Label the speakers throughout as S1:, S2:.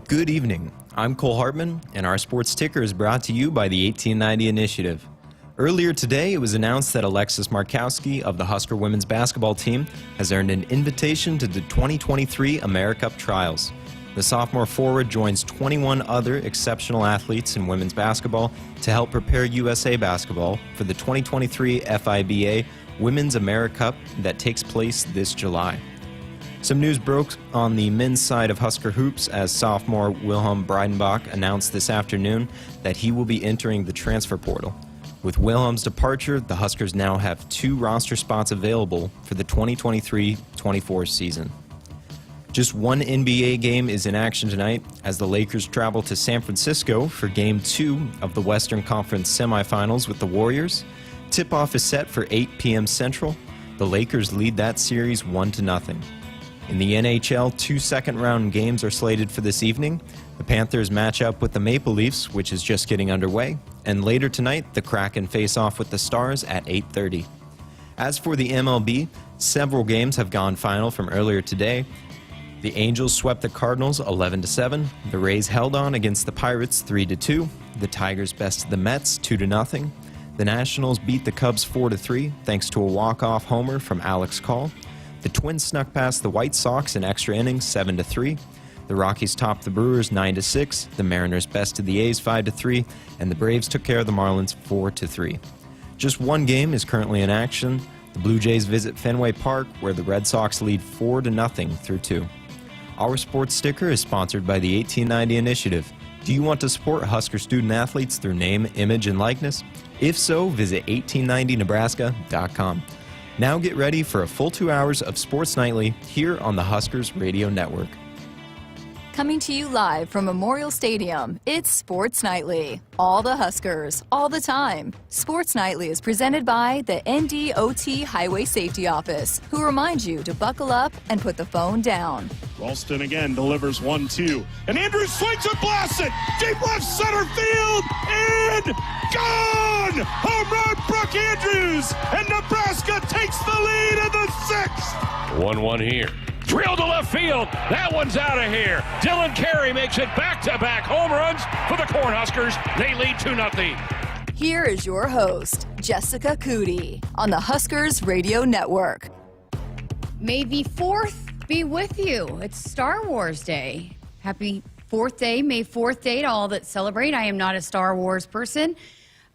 S1: Good evening. I'm Cole Hartman, and our sports ticker is brought to you by the 1890 Initiative. Earlier today, it was announced that Alexis Markowski of the Husker women's basketball team has earned an invitation to the 2023 AmeriCup Trials. The sophomore forward joins 21 other exceptional athletes in women's basketball to help prepare USA basketball for the 2023 FIBA Women's AmeriCup that takes place this July. Some news broke on the men's side of Husker hoops as sophomore Wilhelm Breidenbach announced this afternoon that he will be entering the transfer portal. With Wilhelm's departure, the Huskers now have 2 roster spots available for the 2023-24 season. Just one NBA game is in action tonight as the Lakers travel to San Francisco for Game 2 of the Western Conference semifinals with the Warriors. Tip-off is set for 8 p.m. Central. The Lakers lead that series 1-0. In the NHL, 2 second-round games are slated for this evening. The Panthers match up with the Maple Leafs, which is just getting underway. And later tonight, the Kraken face off with the Stars at 8:30. As for the MLB, several games have gone final from earlier today. The Angels swept the Cardinals 11-7. The Rays held on against the Pirates 3-2. The Tigers bested the Mets 2-0. The Nationals beat the Cubs 4-3 thanks to a walk-off homer from Alex Call. The Twins snuck past the White Sox in extra innings 7-3. The Rockies topped the Brewers 9-6. The Mariners bested the A's 5-3, and the Braves took care of the Marlins 4-3. Just one game is currently in action. The Blue Jays visit Fenway Park, where the Red Sox lead 4-0 through 2. Our sports sticker is sponsored by the 1890 Initiative. Do you want to support Husker student athletes through name, image, and likeness? If so, visit 1890nebraska.com. Now get ready for a full 2 hours of Sports Nightly here on the Huskers Radio Network.
S2: Coming to you live from Memorial Stadium, it's Sports Nightly. All the Huskers, all the time. Sports Nightly is presented by the NDOT Highway Safety Office, who reminds you to buckle up and put the phone down.
S3: Ralston again delivers 1-2. And Andrews swings and blasts it. Deep left center field. And gone! Home run, Brooke Andrews. And Nebraska takes the lead in the 6th.
S4: 1-1 here. Drill to left field. That one's out of here. Dylan Carey makes it back-to-back home runs for the Cornhuskers. They lead 2-0.
S2: Here is your host, Jessica Coody, on the Huskers Radio Network.
S5: May the 4th be with you. It's Star Wars Day. Happy 4th Day, May 4th Day to all that celebrate. I am not a Star Wars person.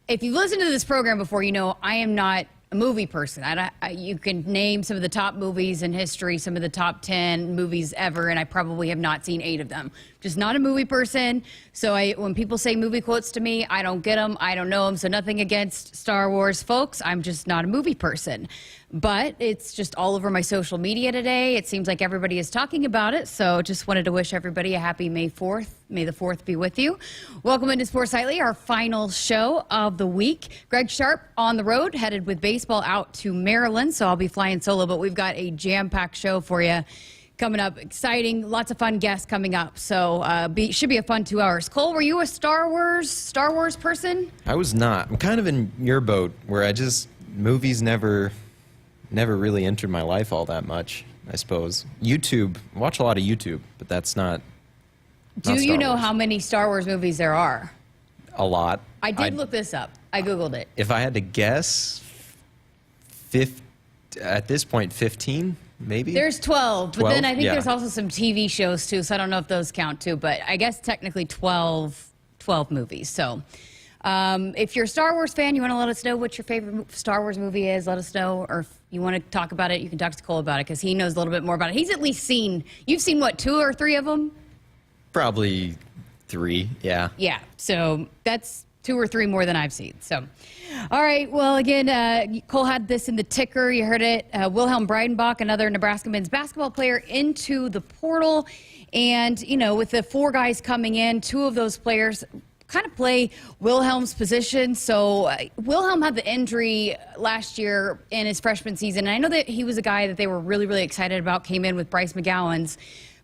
S5: If you've listened to this program before, you know I am not a movie person. You can name some of the top movies in history, some of the top 10 movies ever, and I probably have not seen 8 of them. Just not a movie person. So when people say movie quotes to me, I don't get them. I don't know them. So nothing against Star Wars folks. I'm just not a movie person. But it's just all over my social media today. It seems like everybody is talking about it. So just wanted to wish everybody a happy May 4th. May the 4th be with you. Welcome into Sports Nightly, our final show of the week. Greg Sharpe on the road, headed with baseball out to Maryland. So I'll be flying solo, but we've got a jam-packed show for you coming up. Exciting, lots of fun guests coming up. So should be a fun 2 hours. Cole, were you a Star Wars person?
S1: I was not. I'm kind of in your boat where movies never really entered my life all that much, I suppose. YouTube, watch a lot of YouTube, but that's not
S5: Do you
S1: Star
S5: know
S1: Wars.
S5: how many Star Wars movies there are?
S1: A lot.
S5: I did look this up. I Googled it.
S1: If I had to guess, at this point, 15, maybe?
S5: There's 12, but then I think
S1: yeah.
S5: there's also some TV shows too, so I don't know if those count too, but I guess technically 12 movies. So if you're a Star Wars fan, you want to let us know what your favorite Star Wars movie is, let us know. Or if you want to talk about it, you can talk to Cole about it because he knows a little bit more about it. He's at least you've seen what, 2 or 3 of them?
S1: Probably 3, yeah.
S5: Yeah, so that's 2 or 3 more than I've seen. So, all right, well, again, Cole had this in the ticker. You heard it. Wilhelm Breidenbach, another Nebraska men's basketball player, into the portal. And, you know, with the 4 guys coming in, 2 of those players kind of play Wilhelm's position. So Wilhelm had the injury last year in his freshman season. And I know that he was a guy that they were really, really excited about, came in with Brice McGowan's.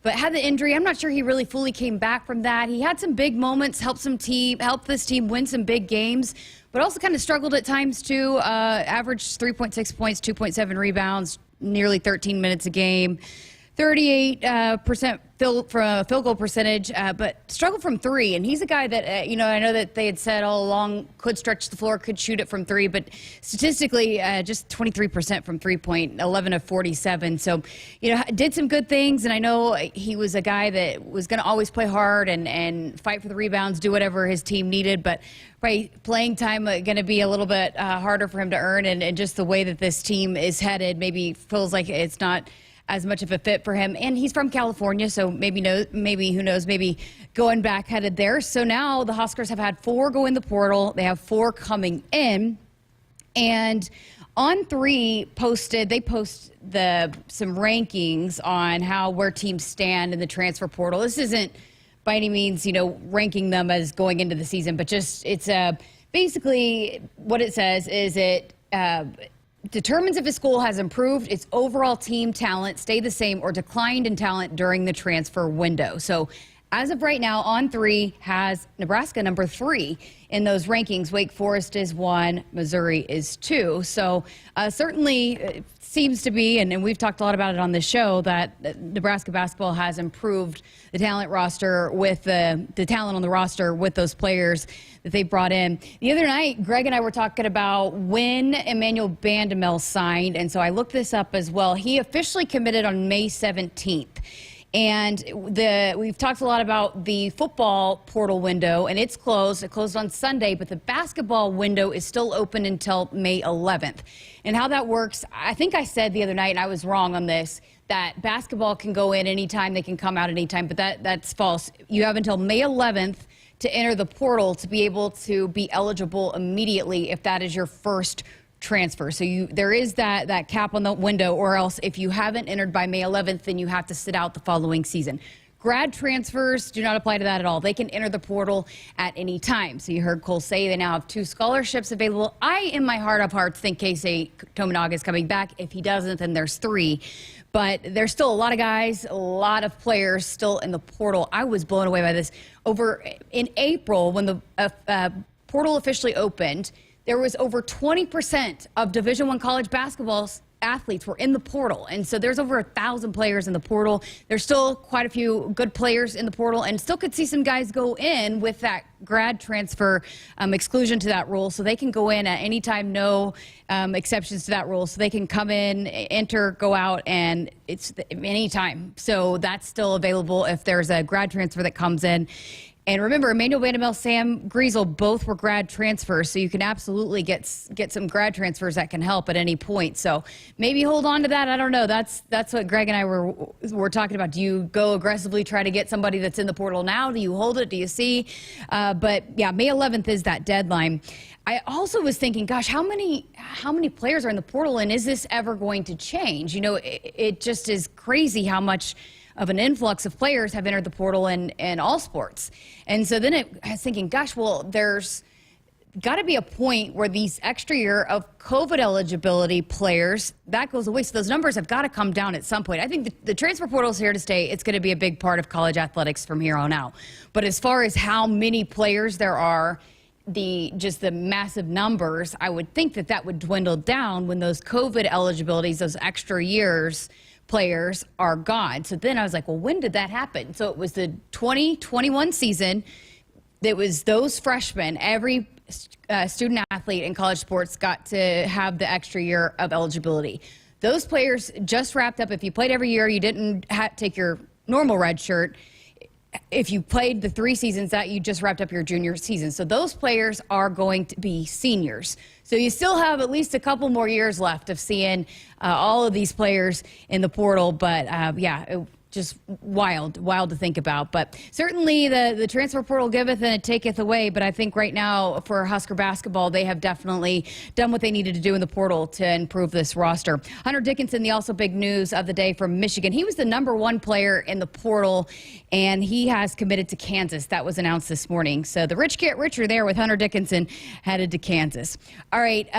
S5: But had the injury. I'm not sure he really fully came back from that. He had some big moments, helped this team win some big games, but also kind of struggled at times too. Averaged 3.6 points, 2.7 rebounds, nearly 13 minutes a game. 38% field goal percentage, but struggled from three. And he's a guy that, I know that they had said all along could stretch the floor, could shoot it from three, but statistically, just 23% from 3-point, 11 of 47. So, did some good things. And I know he was a guy that was going to always play hard and fight for the rebounds, do whatever his team needed. But probably playing time going to be a little bit harder for him to earn. And just the way that this team is headed maybe feels like it's not as much of a fit for him. And he's from California, so maybe who knows, maybe going back headed there. So now the Huskers have had 4 go in the portal. They have 4 coming in. And On3 post some rankings on where teams stand in the transfer portal. This isn't by any means, ranking them as going into the season, but just it's basically what it says is it determines if a school has improved its overall team talent, stayed the same, or declined in talent during the transfer window. So as of right now, On3 has Nebraska number 3 in those rankings. Wake Forest is 1, Missouri is 2. So certainly it seems to be, and we've talked a lot about it on this show, that Nebraska basketball has improved the talent roster with the talent on the roster with those players that they brought in. The other night, Greg and I were talking about when Emmanuel Bandamel signed, and so I looked this up as well. He officially committed on May 17th. And we've talked a lot about the football portal window, and it's closed. It closed on Sunday, but the basketball window is still open until May 11th. And how that works, I think I said the other night, and I was wrong on this, that basketball can go in anytime, they can come out anytime, but that's false. You have until May 11th to enter the portal to be able to be eligible immediately if that is your first transfer. So there is that cap on the window, or else if you haven't entered by May 11th, then you have to sit out the following season. Grad transfers do not apply to that at all. They can enter the portal at any time. So you heard Cole say they now have 2 scholarships available. I, in my heart of hearts, think Keisei Tominaga is coming back. If he doesn't, then there's 3. But there's still a lot of guys, a lot of players still in the portal. I was blown away by this. Over in April, when the portal officially opened, there was over 20% of Division I college basketball athletes were in the portal. And so there's over 1,000 players in the portal. There's still quite a few good players in the portal, and still could see some guys go in with that grad transfer exclusion to that rule. So they can go in at any time, no exceptions to that rule. So they can come in, enter, go out, and it's any time. So that's still available if there's a grad transfer that comes in. And remember, Emmanuel Bandamel, Sam Griesel, both were grad transfers, so you can absolutely get some grad transfers that can help at any point. So maybe hold on to that. I don't know. That's what Greg and I were talking about. Do you go aggressively try to get somebody that's in the portal now? Do you hold it? Do you see? But yeah, May 11th is that deadline. I also was thinking, gosh, how many players are in the portal, and is this ever going to change? It just is crazy how much of an influx of players have entered the portal in all sports. And so then I was thinking, gosh, well, there's got to be a point where these extra year of COVID eligibility players, that goes away. So those numbers have got to come down at some point. I think the transfer portal is here to stay. It's going to be a big part of college athletics from here on out. But as far as how many players there are, the massive numbers, I would think that would dwindle down when those COVID eligibilities, those extra years players are gone. So then I was like, well, when did that happen? So it was the 2021 season. It was those freshmen. Every student athlete in college sports got to have the extra year of eligibility. Those players just wrapped up. If you played every year, you didn't take your normal red shirt. If you played the 3 seasons, that you just wrapped up your junior season. So those players are going to be seniors. So you still have at least a couple more years left of seeing all of these players in the portal. But just wild to think about. But certainly the transfer portal giveth and it taketh away. But I think right now for Husker basketball, they have definitely done what they needed to do in the portal to improve this roster. Hunter Dickinson, the also big news of the day from Michigan. He was the #1 player in the portal, and he has committed to Kansas. That was announced this morning. So the rich get richer there with Hunter Dickinson headed to Kansas. All right,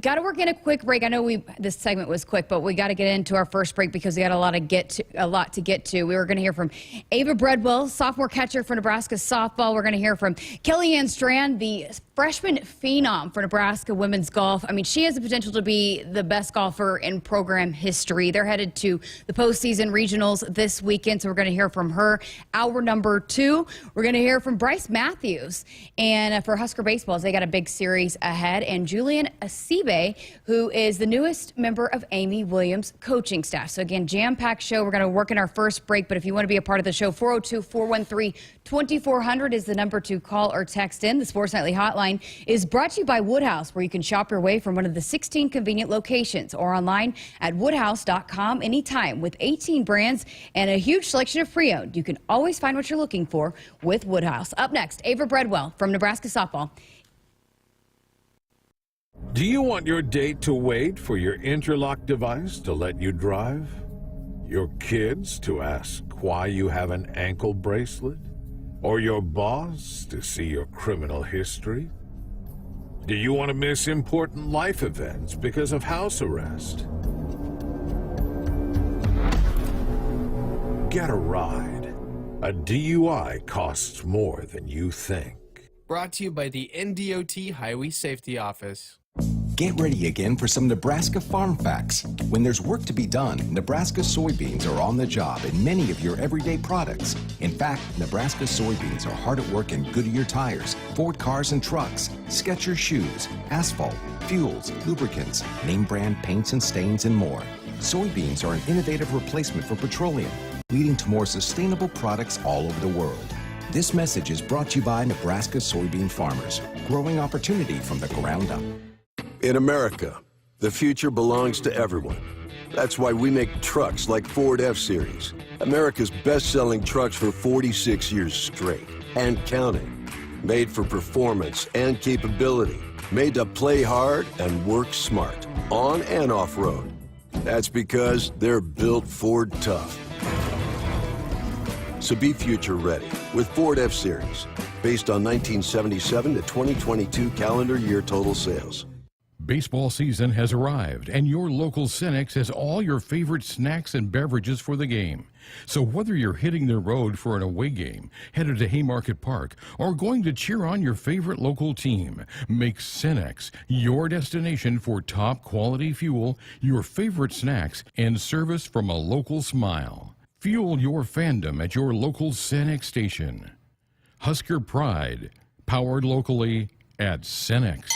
S5: got to work in a quick break. I know this segment was quick, but we got to get into our first break because we got a lot to get to. We were going to hear from Ava Bredwell, sophomore catcher for Nebraska softball. We're going to hear from Kelli Strand, the freshman phenom for Nebraska women's golf. I mean, she has the potential to be the best golfer in program history. They're headed to the postseason regionals this weekend, so we're going to hear from her. Hour number 2, we're going to hear from Brice Matthews. And for Husker baseball, they got a big series ahead. And Julian Assibey, who is the newest member of Amy Williams' coaching staff. So again, jam-packed show. We're going to work in our first break, but if you want to be a part of the show, 402-413-2400 is the number to call or text in. The Sports Nightly Hotline is brought to you by Woodhouse, where you can shop your way from one of the 16 convenient locations or online at woodhouse.com anytime. With 18 brands and a huge selection of pre-owned, you can always find what you're looking for with Woodhouse. Up next, Ava Bredwell from Nebraska softball.
S6: Do you want your date to wait for your interlock device to let you drive? Your kids to ask why you have an ankle bracelet? Or your boss to see your criminal history? Do you want to miss important life events because of house arrest? Get a ride. A DUI costs more than you think.
S7: Brought to you by the NDOT Highway Safety Office.
S8: Get ready again for some Nebraska farm facts. When there's work to be done, Nebraska soybeans are on the job in many of your everyday products. In fact, Nebraska soybeans are hard at work in Goodyear tires, Ford cars and trucks, Skechers shoes, asphalt, fuels, lubricants, name brand paints and stains, and more. Soybeans are an innovative replacement for petroleum, leading to more sustainable products all over the world. This message is brought to you by Nebraska soybean farmers, growing opportunity from the ground up.
S9: In America, the future belongs to everyone. That's why we make trucks like Ford F-Series, America's best-selling trucks for 46 years straight and counting. Made for performance and capability, made to play hard and work smart, on and off-road. That's because they're built Ford tough. So be future ready with Ford F-Series, based on 1977 to 2022 calendar year total sales.
S10: Baseball season has arrived, and your local Cenex has all your favorite snacks and beverages for the game. So whether you're hitting the road for an away game, headed to Haymarket Park, or going to cheer on your favorite local team, make Cenex your destination for top quality fuel, your favorite snacks, and service from a local smile. Fuel your fandom at your local Cenex station. Husker Pride, powered locally at Cenex.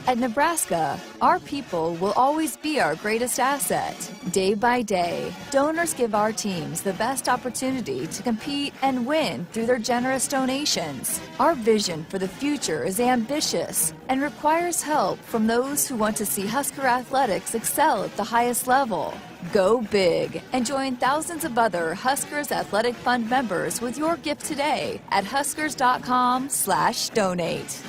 S2: At Nebraska, our people will always be our greatest asset. Day by day, donors give our teams the best opportunity to compete and win through their generous donations. Our vision for the future is ambitious and requires help from those who want to see Husker athletics excel at the highest level. Go big and join thousands of other Huskers Athletic Fund members with your gift today at huskers.com/donate.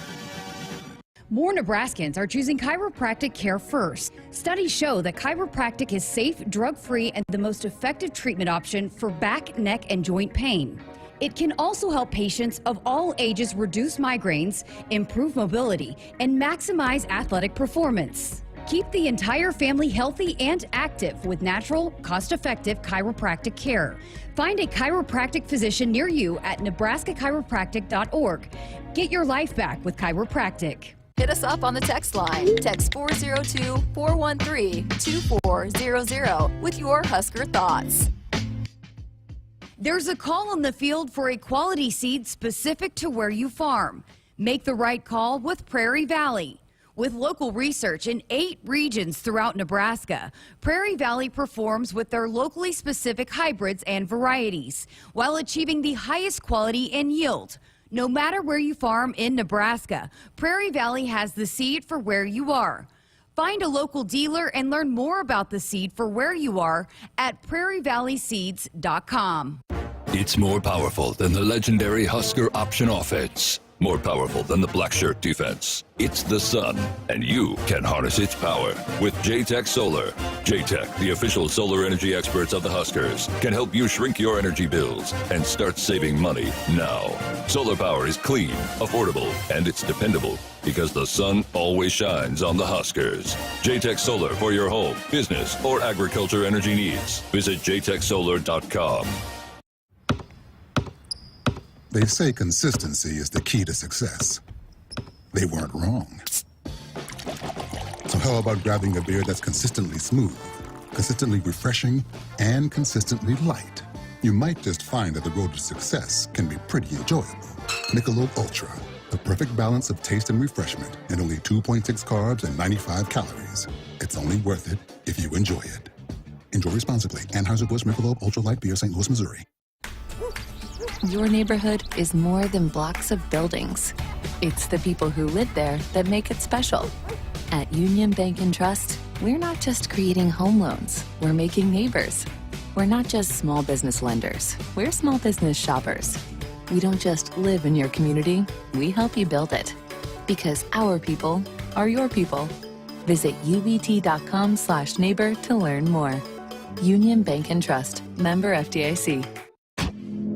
S5: More Nebraskans are choosing chiropractic care first. Studies show that chiropractic is safe, drug-free, and the most effective treatment option for back, neck, and joint pain. It can also help patients of all ages reduce migraines, improve mobility, and maximize athletic performance. Keep the entire family healthy and active with natural, cost-effective chiropractic care. Find a chiropractic physician near you at nebraska-chiropractic.org. Get your life back with chiropractic.
S2: Hit us up on the text line. Text 402-413-2400 with your Husker thoughts.
S5: There's a call on the field for a quality seed specific to where you farm. Make the right call with Prairie Valley. With local research in 8 regions throughout Nebraska, Prairie Valley performs with their locally specific hybrids and varieties while achieving the highest quality and yield. No matter where you farm in Nebraska, Prairie Valley has the seed for where you are. Find a local dealer and learn more about the seed for where you are at prairievalleyseeds.com.
S11: It's more powerful than the legendary Husker option offense. More powerful than the black shirt defense. It's the sun, and you can harness its power with J-Tech Solar. J-Tech, the official solar energy experts of the Huskers, can help you shrink your energy bills and start saving money now. Solar power is clean, affordable, and it's dependable because the sun always shines on the Huskers. J-Tech Solar for your home, business, or agriculture energy needs. Visit jtechsolar.com.
S12: They say consistency is the key to success. They weren't wrong. So how about grabbing a beer that's consistently smooth, consistently refreshing, and consistently light? You might just find that the road to success can be pretty enjoyable. Michelob Ultra, the perfect balance of taste and refreshment, and only 2.6 carbs and 95 calories. It's only worth it if you enjoy it. Enjoy responsibly. Anheuser-Busch Michelob Ultra Light Beer, St. Louis, Missouri.
S2: Your neighborhood is more than blocks of buildings. It's the people who live there that make it special. At Union Bank and Trust, we're not just creating home loans, we're making neighbors. We're not just small business lenders, we're small business shoppers. We don't just live in your community, we help you build it. Because our people are your people. Visit ubt.com/neighbor to learn more. Union Bank and Trust, member FDIC.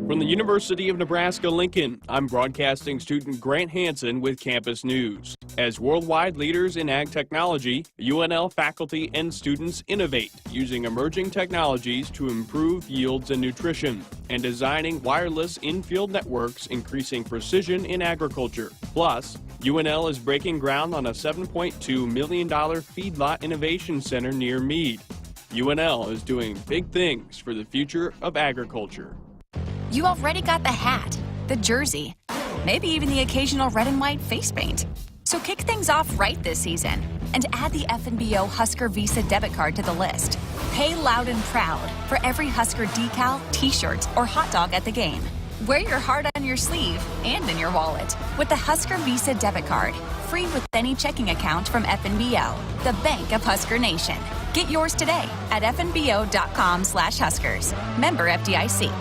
S13: From the University of Nebraska-Lincoln, I'm broadcasting student Grant Hansen with Campus News. As worldwide leaders in ag technology, UNL faculty and students innovate using emerging technologies to improve yields and nutrition, and designing wireless in-field networks increasing precision in agriculture. Plus, UNL is breaking ground on a $7.2 million feedlot innovation center near Meade. UNL is doing big things for the future of agriculture.
S14: You already got the hat, the jersey, maybe even the occasional red and white face paint. So kick things off right this season and add the FNBO Husker Visa debit card to the list. Pay loud and proud for every Husker decal, t-shirt, or hot dog at the game. Wear your heart on your sleeve and in your wallet with the Husker Visa debit card, free with any checking account from FNBO, the bank of Husker Nation. Get yours today at fnbo.com/Huskers. Member FDIC.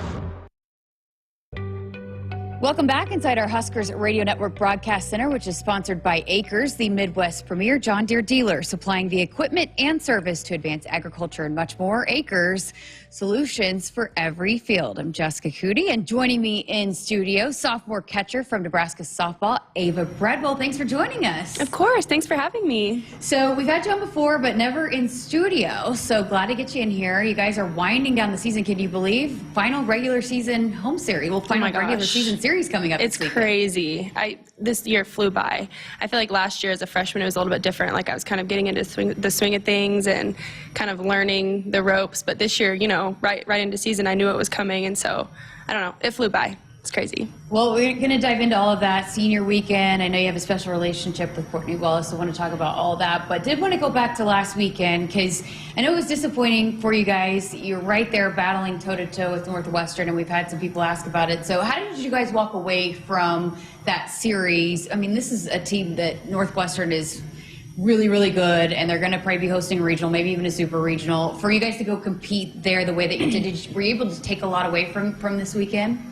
S5: Welcome back inside our Huskers Radio Network Broadcast Center, which is sponsored by Acres, the Midwest premier John Deere dealer, supplying the equipment and service to advance agriculture and much more. Acres, solutions for every field. I'm Jessica Coody, and joining me in studio, sophomore catcher from Nebraska softball, Ava Bredwell. Thanks for joining us.
S15: Of course. Thanks for having me.
S5: So we've had you on before, but never in studio. So glad to get you in here. You guys are winding down the season. Can you believe? Final regular season home series. Well, final regular season series coming up.
S15: It's crazy. This year flew by. I feel like last year as a freshman it was a little bit different. Like I was kind of getting into the swing of things and kind of learning the ropes. But this year, you know, right into season, I knew it was coming, and so I don't know. It flew by. It's crazy.
S5: Well, we're going to dive into all of that. Senior weekend. I know you have a special relationship with Courtney Wallace, so I want to talk about all that. But did want to go back to last weekend because I know it was disappointing for you guys. You're right there battling toe-to-toe with Northwestern, and we've had some people ask about it. So how did you guys walk away from that series? I mean, this is a team that Northwestern is really, really good, and they're going to probably be hosting a regional, maybe even a super regional. For you guys to go compete there the way that you did, were you able to take a lot away from this weekend?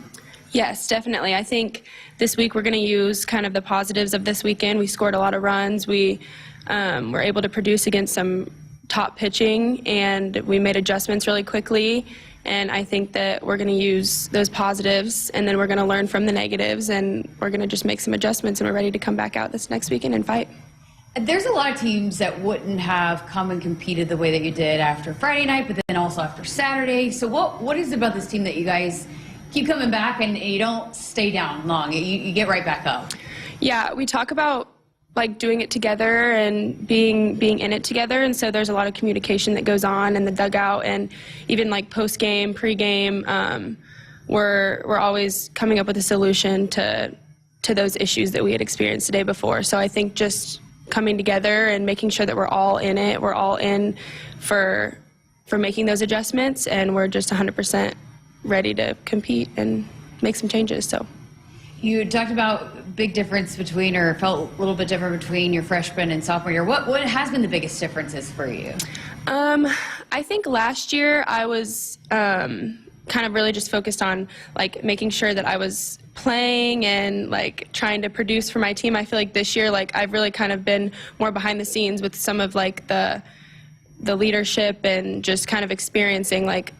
S15: Yes, definitely. I think this week we're going to use kind of the positives of this weekend. We scored a lot of runs. We were able to produce against some top pitching, and we made adjustments really quickly. And I think that we're going to use those positives, and then we're going to learn from the negatives, and we're going to just make some adjustments, and we're ready to come back out this next weekend and fight.
S5: There's a lot of teams that wouldn't have come and competed the way that you did after Friday night, but then also after Saturday. So what is it about this team that you guys keep coming back and you don't stay down long? You get right back up.
S15: Yeah, we talk about like doing it together and being in it together, and so there's a lot of communication that goes on in the dugout, and even like post game, pre game, we're always coming up with a solution to those issues that we had experienced the day before. So I think just coming together and making sure that we're all in it, we're all in for making those adjustments, and we're just 100% ready to compete and make some changes. So
S5: you talked about big difference between, or felt a little bit different between your freshman and sophomore year. What has been the biggest differences for you?
S15: I think last year I was kind of really just focused on like making sure that I was playing and like trying to produce for my team. I feel like this year, like I've really kind of been more behind the scenes with some of like the leadership and just kind of experiencing like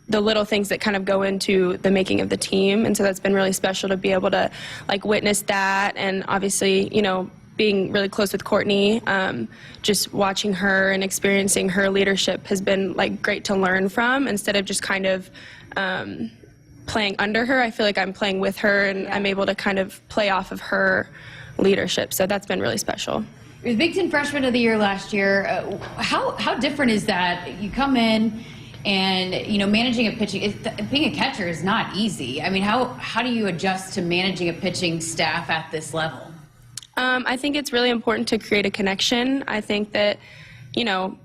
S15: the little things that kind of go into the making of the team. And so that's been really special to be able to like witness that. And obviously, you know, being really close with Courtney, just watching her and experiencing her leadership has been like great to learn from, instead of just kind of playing under her. I feel like I'm playing with her, and I'm able to kind of play off of her leadership. So that's been really special.
S5: You're the Big Ten Freshman of the Year last year. How different is that? You come in and, you know, managing a pitching, being a catcher is not easy. I mean, how do you adjust to managing a pitching staff at this level?
S15: I think it's really important to create a connection. I think that, you know,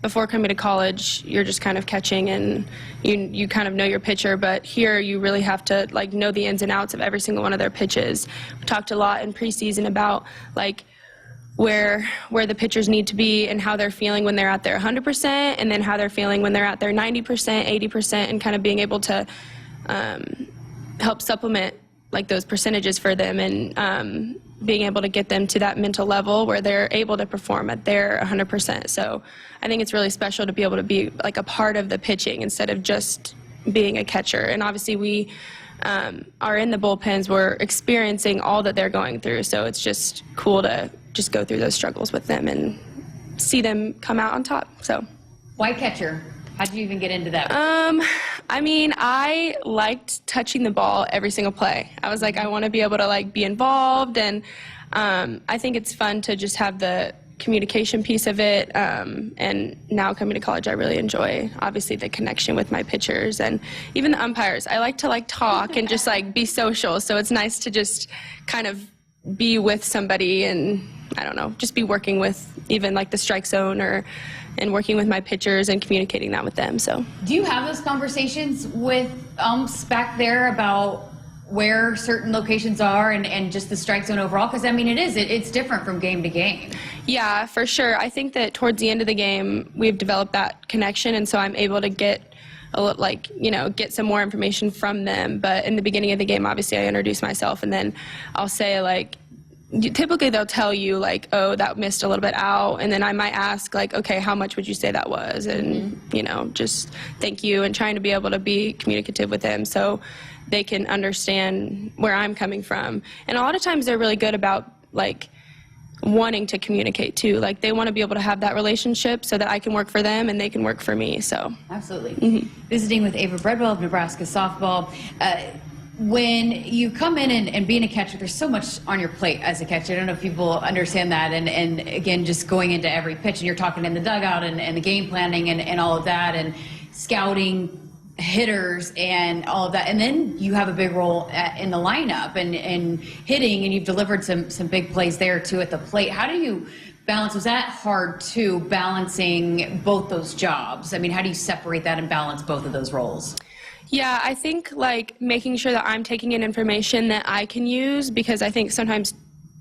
S15: before coming to college, you're just kind of catching and you kind of know your pitcher, but here you really have to like know the ins and outs of every single one of their pitches. We talked a lot in preseason about like where the pitchers need to be and how they're feeling when they're at their 100%, and then how they're feeling when they're at their 90%, 80%, and kind of being able to help supplement like those percentages for them, and being able to get them to that mental level where they're able to perform at their 100%. So I think it's really special to be able to be like a part of the pitching instead of just being a catcher. And obviously we are in the bullpens, we're experiencing all that they're going through. So it's just cool to just go through those struggles with them and see them come out on top. So
S5: why catcher? How did you even get into that?
S15: I mean, I liked touching the ball every single play. I was like, I want to be able to like be involved, and I think it's fun to just have the communication piece of it. And now coming to college, I really enjoy obviously the connection with my pitchers and even the umpires. I like to like talk and just like be social. So it's nice to just kind of be with somebody and I don't know, just be working with even like the strike zone and working with my pitchers and communicating that with them. So
S5: do you have those conversations with umps back there about where certain locations are and just the strike zone overall? Because I mean, it's different from game to game.
S15: Yeah, for sure. I think that towards the end of the game, we've developed that connection, and so I'm able to get get some more information from them. But in the beginning of the game, obviously I introduce myself, and then I'll say like, typically they'll tell you like, oh, that missed a little bit out, and then I might ask like, okay, how much would you say that was? And just thank you, and trying to be able to be communicative with them so they can understand where I'm coming from. And a lot of times they're really good about like wanting to communicate too. Like they want to be able to have that relationship so that I can work for them and they can work for me. So
S5: absolutely. Visiting with Ava Bredwell of Nebraska softball. When you come in and being a catcher, there's so much on your plate as a catcher. I don't know if people understand that. And again, just going into every pitch, and you're talking in the dugout and the game planning and all of that, and scouting hitters and all of that. And then you have a big role in the lineup and hitting, and you've delivered some big plays there too at the plate. How do you balance? Was that hard too, balancing both those jobs? I mean, how do you separate that and balance both of those roles?
S15: Yeah, I think like making sure that I'm taking in information that I can use, because I think sometimes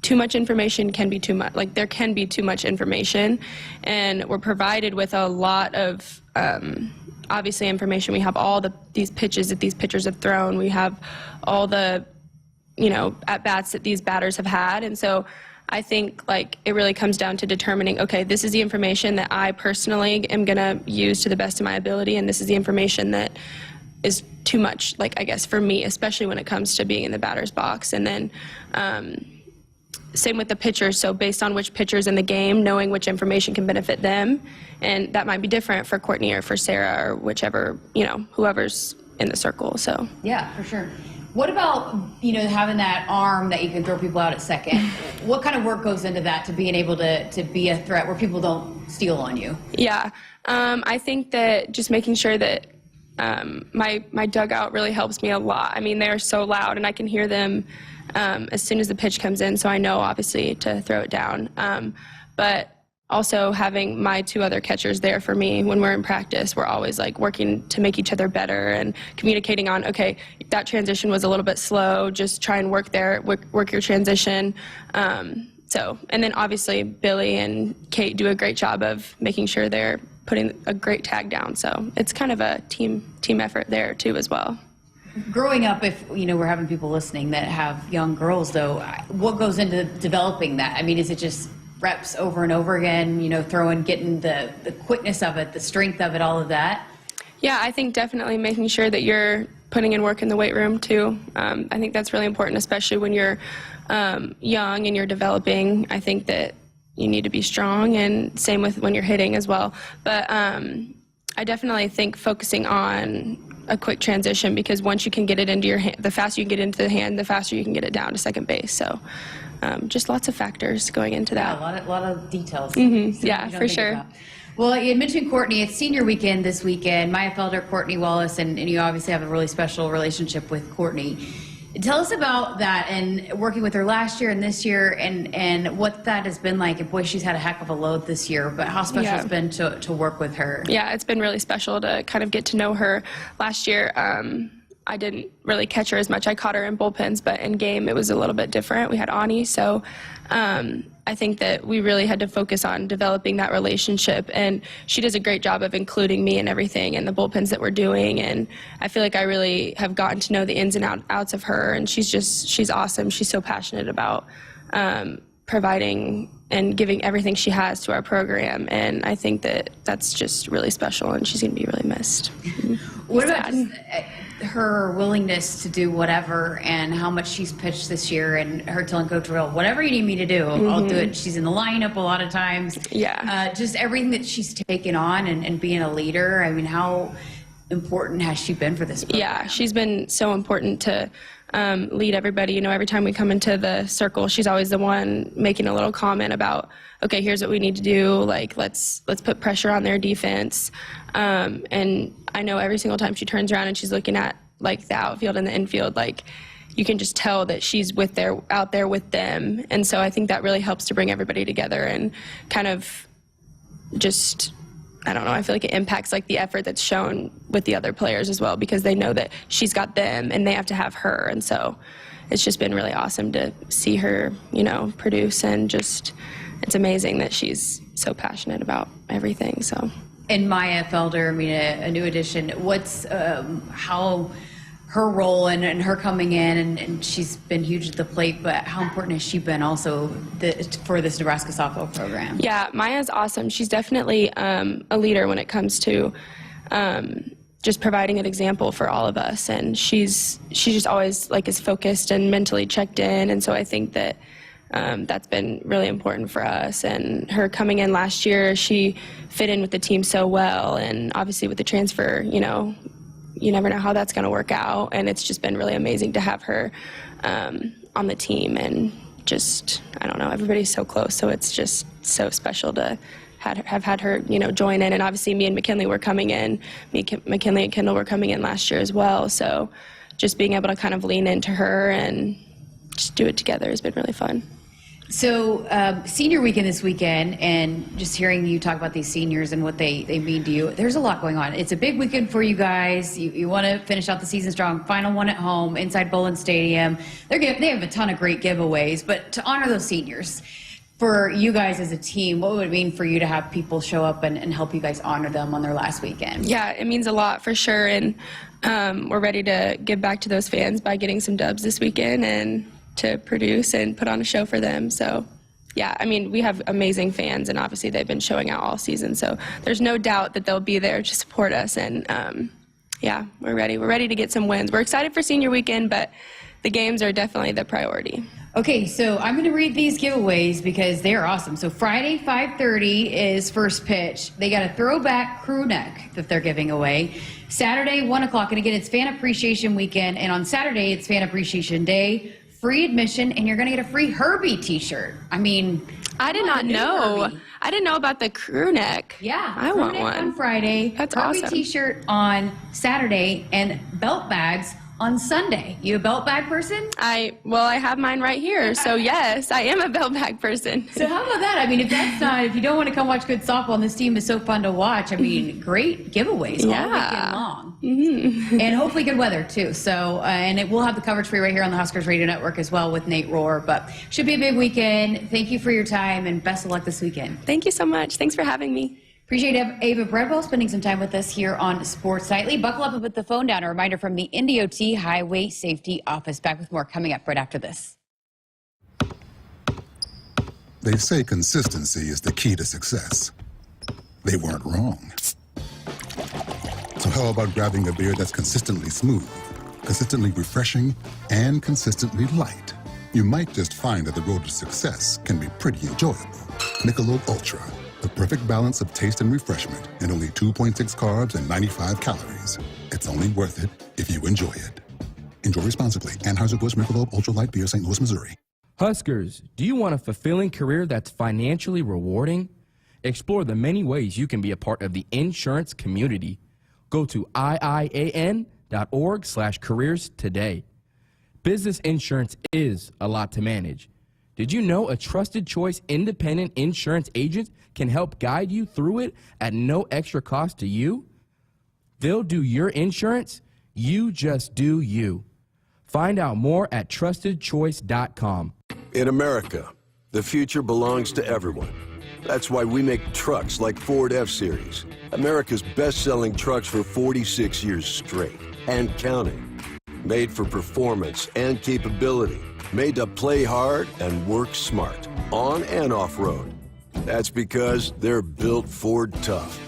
S15: too much information can be too much. Like there can be too much information, and we're provided with a lot of obviously information. We have all these pitches that these pitchers have thrown. We have all the at bats that these batters have had, and so I think like it really comes down to determining, okay, this is the information that I personally am going to use to the best of my ability, and this is the information that is too much, like I guess for me, especially when it comes to being in the batter's box. And then same with the pitchers. So based on which pitchers in the game, knowing which information can benefit them, and that might be different for Courtney or for Sarah or whichever, whoever's in the circle. So
S5: yeah, for sure. What about having that arm that you can throw people out at second? What kind of work goes into that to being able to be a threat where people don't steal on you?
S15: Yeah, I think that just making sure that my dugout really helps me a lot. I mean, they're so loud, and I can hear them as soon as the pitch comes in, so I know obviously to throw it down. But also having my two other catchers there for me when we're in practice, we're always like working to make each other better and communicating on, okay, that transition was a little bit slow, just try and work your transition. And then obviously Billy and Kate do a great job of making sure they're putting a great tag down. So it's kind of a team effort there too as well.
S5: Growing up, if we're having people listening that have young girls though, what goes into developing that? I mean, is it just reps over and over again, getting the quickness of it, the strength of it, all of that?
S15: Yeah, I think definitely making sure that you're putting in work in the weight room too. I think that's really important, especially when you're young and you're developing. I think that you need to be strong, and same with when you're hitting as well. But I definitely think focusing on a quick transition, because once you can get it into your hand, the faster you can get it into the hand, the faster you can get it down to second base. So just lots of factors going into that.
S5: Yeah, a lot of details.
S15: Yeah, for sure.
S5: About. Well, you had mentioned Courtney. It's senior weekend this weekend. Maya Felder, Courtney Wallace, and you obviously have a really special relationship with Courtney. Tell us about that and working with her last year and this year, and what that has been like. And boy, she's had a heck of a load this year, but how special it's been to work with her.
S15: Yeah, it's been really special to kind of get to know her. Last year, I didn't really catch her as much. I caught her in bullpens, but in game it was a little bit different. We had Ani, so I think that we really had to focus on developing that relationship, and she does a great job of including me in everything and the bullpens that we're doing, and I feel like I really have gotten to know the ins and outs of her, and she's awesome. She's so passionate about providing and giving everything she has to our program, and I think that that's just really special, and she's going to be really missed.
S5: What about her willingness to do whatever, and how much she's pitched this year, and her telling Coach Real, whatever you need me to do, I'll do it. She's in the lineup a lot of times.
S15: Yeah.
S5: Just everything that she's taken on and being a leader. I mean, how important has she been for this program?
S15: Yeah, she's been so important to lead everybody. You know, every time we come into the circle, she's always the one making a little comment about, okay, here's what we need to do. Like, let's put pressure on their defense. And I know every single time she turns around and she's looking at like the outfield and the infield, like you can just tell that she's out there with them. And so I think that really helps to bring everybody together and kind of just, I don't know, I feel like it impacts like the effort that's shown with the other players as well, because they know that she's got them and they have to have her. And so it's just been really awesome to see her, you know, produce, and just, it's amazing that she's so passionate about everything. So.
S5: And Maya Felder, I mean, a new addition. What's how her role and her coming in, and she's been huge at the plate, but how important has she been also for this Nebraska softball program?
S15: Yeah, Maya's awesome. She's definitely a leader when it comes to just providing an example for all of us, and she just always like is focused and mentally checked in, and so I think that that's been really important for us. And her coming in last year, she fit in with the team so well, and obviously with the transfer, you know, you never know how that's going to work out, and it's just been really amazing to have her on the team, and just, I don't know, everybody's so close, so it's just so special to have had her, you know, join in. And obviously me and McKinley were coming in, McKinley and Kendall were coming in last year as well, so just being able to kind of lean into her and just do it together has been really fun.
S5: So senior weekend this weekend, and just hearing you talk about these seniors and what they mean to you, there's a lot going on. It's a big weekend for you guys. You want to finish out the season strong. Final one at home, inside Bullen Stadium. They have a ton of great giveaways, but to honor those seniors, for you guys as a team, what would it mean for you to have people show up and help you guys honor them on their last weekend?
S15: Yeah, it means a lot for sure, and we're ready to give back to those fans by getting some dubs this weekend and to produce and put on a show for them. So yeah, I mean, we have amazing fans, and obviously they've been showing out all season, so there's no doubt that they'll be there to support us. And yeah, we're ready to get some wins. We're excited for senior weekend, but the games are definitely the priority.
S5: Okay, so I'm going to read these giveaways because they're awesome. So Friday, 5:30 is first pitch. They got a throwback crew neck that they're giving away. Saturday, 1 o'clock, and again, it's Fan Appreciation Weekend, and on Saturday, it's Fan Appreciation Day. Free admission, and you're going to get a free Herbie t-shirt. I mean,
S15: I did not know.
S5: Herbie.
S15: I didn't know about the crew neck.
S5: Yeah,
S15: I
S5: crew
S15: want
S5: neck
S15: one
S5: on Friday.
S15: That's
S5: Herbie
S15: awesome.
S5: t-shirt on Saturday, and belt bags on Sunday. You a belt bag person?
S15: I have mine right here. So yes, I am a belt bag person.
S5: So how about that? I mean, if you don't want to come watch good softball, and this team is so fun to watch. I mean, great giveaways all weekend long. Mm-hmm. And hopefully good weather too. So, and we'll have the coverage for you right here on the Huskers Radio Network as well with Nate Rohr. But should be a big weekend. Thank you for your time, and best of luck this weekend.
S15: Thank you so much. Thanks for having me.
S5: Appreciate Ava Bredwell spending some time with us here on Sports Nightly. Buckle up and put the phone down. A reminder from the NDOT Highway Safety Office. Back with more coming up right after this.
S12: They say consistency is the key to success. They weren't wrong. So how about grabbing a beer that's consistently smooth, consistently refreshing, and consistently light? You might just find that the road to success can be pretty enjoyable. Michelob Ultra. The perfect balance of taste and refreshment, and only 2.6 carbs and 95 calories. It's only worth it if you enjoy it. Enjoy responsibly. Anheuser-Busch Michelob Ultra Light Beer, St. Louis, Missouri.
S16: Huskers, do you want a fulfilling career that's financially rewarding? Explore the many ways you can be a part of the insurance community. Go to iian.org/careers today. Business insurance is a lot to manage. Did you know a trusted choice independent insurance agent can help guide you through it at no extra cost to you? They'll do your insurance. You just do you. Find out more at trustedchoice.com.
S9: In America, the future belongs to everyone. That's why we make trucks like Ford F-Series, America's best-selling trucks for 46 years straight and counting. Made for performance and capability. Made to play hard and work smart, on and off-road. That's because they're built Ford tough.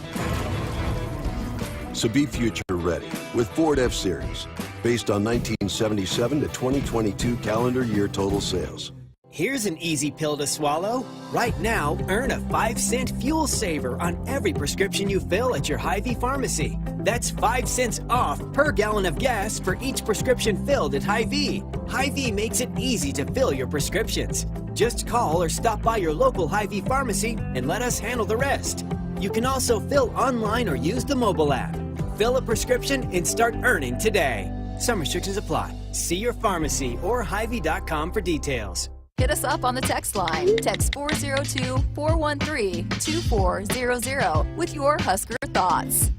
S9: So be future ready with Ford F-Series, based on 1977 to 2022 calendar year total sales.
S17: Here's an easy pill to swallow. Right now, earn a 5-cent fuel saver on every prescription you fill at your Hy-Vee pharmacy. That's 5 cents off per gallon of gas for each prescription filled at Hy-Vee. Hy-Vee makes it easy to fill your prescriptions. Just call or stop by your local Hy-Vee pharmacy and let us handle the rest. You can also fill online or use the mobile app. Fill a prescription and start earning today. Some restrictions apply. See your pharmacy or Hy-Vee.com for details.
S2: Hit us up on the text line. Text 402-413-2400 with your Husker thoughts.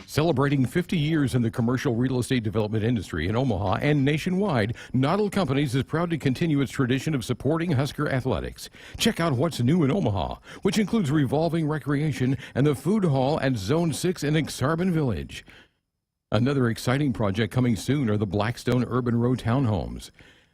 S10: Celebrating 50 years in the commercial real estate development industry in Omaha and nationwide, Noddle Companies is proud to continue its tradition of supporting Husker athletics. Check out what's new in Omaha, which includes revolving recreation and the food hall at Zone 6 in Aksarben Village. Another exciting project coming soon are the Blackstone Urban Row townhomes.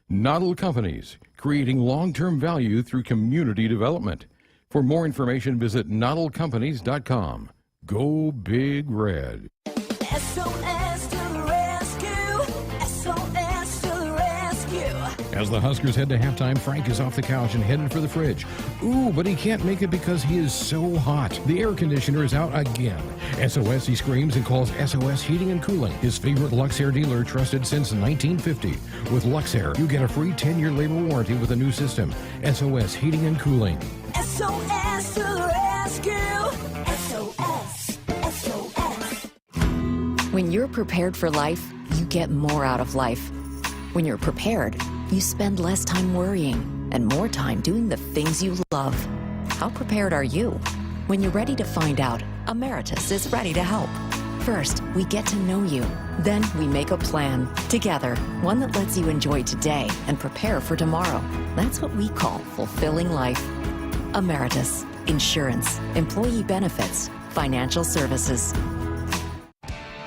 S10: Noddle Companies, creating long-term value through community development. For more information, visit noddlecompanies.com. Go Big Red.
S18: SOS to the rescue. SOS to the rescue.
S10: As the Huskers head to halftime, Frank is off the couch and headed for the fridge. Ooh, but he can't make it because he is so hot. The air conditioner is out again. SOS, he screams and calls SOS Heating and Cooling, his favorite Luxair dealer trusted since 1950. With Luxair, you get a free 10-year labor warranty with a new system. SOS Heating and Cooling.
S18: SOS to the rescue. SOS. SOS.
S19: When you're prepared for life, you get more out of life. When you're prepared, you spend less time worrying and more time doing the things you love. How prepared are you? When you're ready to find out, Emeritus is ready to help. First, we get to know you. Then we make a plan together, one that lets you enjoy today and prepare for tomorrow. That's what we call fulfilling life. Emeritus, insurance, employee benefits, financial services.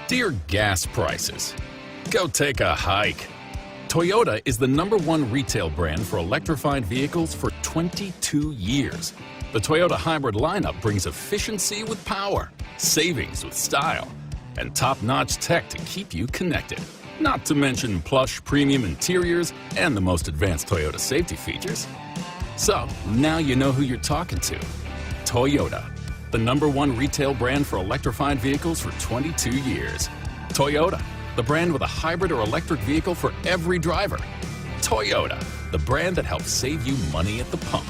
S20: Dear gas prices, go take a hike. Toyota is the #1 retail brand for electrified vehicles for 22 years. The Toyota hybrid lineup brings efficiency with power, savings with style, and top-notch tech to keep you connected. Not to mention plush premium interiors and the most advanced Toyota safety features. So, now you know who you're talking to. Toyota, the #1 retail brand for electrified vehicles for 22 years. Toyota, the brand with a hybrid or electric vehicle for every driver. Toyota, the brand that helps save you money at the pump.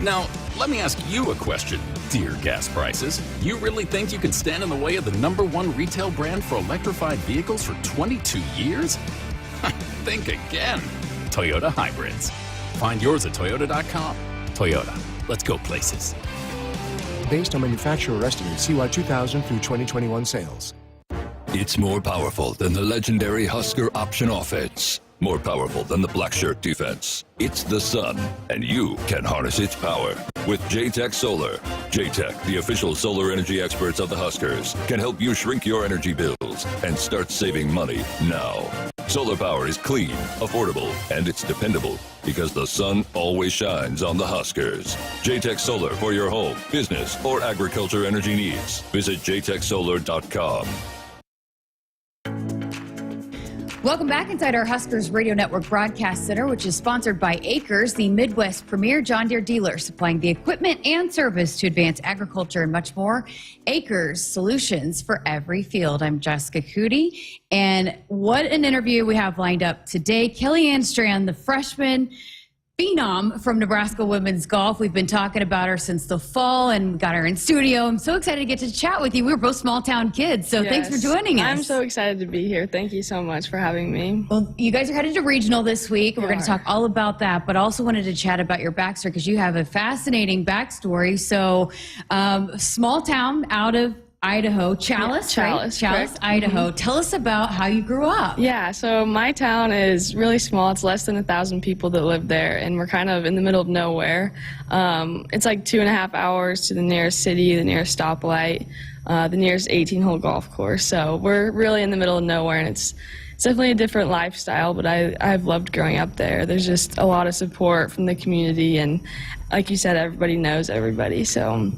S20: Now, let me ask you a question, dear gas prices. You really think you can stand in the way of the #1 retail brand for electrified vehicles for 22 years? Think again. Toyota hybrids. Find yours at toyota.com. Toyota, let's go places.
S21: Based on manufacturer estimates, CY 2000 through 2021 sales.
S11: It's more powerful than the legendary Husker option offense. More powerful than the black shirt defense. It's the sun, and you can harness its power. With J-Tech Solar. J-Tech, the official solar energy experts of the Huskers, can help you shrink your energy bills and start saving money now. Solar power is clean, affordable, and it's dependable because the sun always shines on the Huskers. J-Tech Solar for your home, business, or agriculture energy needs. Visit jtechsolar.com.
S5: Welcome back inside our Huskers Radio Network Broadcast Center, which is sponsored by Acres, the Midwest premier John Deere dealer, supplying the equipment and service to advance agriculture and much more. Acres, solutions for every field. I'm Jessica Coody, and what an interview we have lined up today. Kelli Strand, the freshman phenom from Nebraska women's golf. We've been talking about her since the fall and got her in studio. I'm so excited to get to chat with you. We were both small town kids, so thanks for joining us.
S15: I'm so excited to be here. Thank you so much for having me.
S5: Well, you guys are headed to regional this week. We're going to talk all about that, but also wanted to chat about your backstory because you have a fascinating backstory. So, small town out of Idaho, Challis, right? Challis, Idaho. Tell us about how you grew up.
S15: Yeah, so my town is really small. It's less than 1,000 people that live there, and we're kind of in the middle of nowhere. It's like 2.5 hours to the nearest city, the nearest stoplight, the nearest 18-hole golf course. So we're really in the middle of nowhere, and it's definitely a different lifestyle, but I've loved growing up there. There's just a lot of support from the community, and like you said, everybody knows everybody, so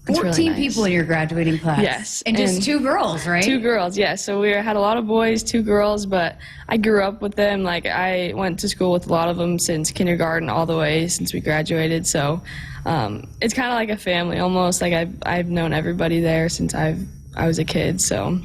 S5: 14
S15: really nice.
S5: People in your graduating class.
S15: Yes.
S5: And just 2 girls, right?
S15: 2 girls, yes. So we had a lot of boys, 2 girls, but I grew up with them. Like, I went to school with a lot of them since kindergarten all the way since we graduated. So it's kind of like a family almost. Like, I've known everybody there since I was a kid, so.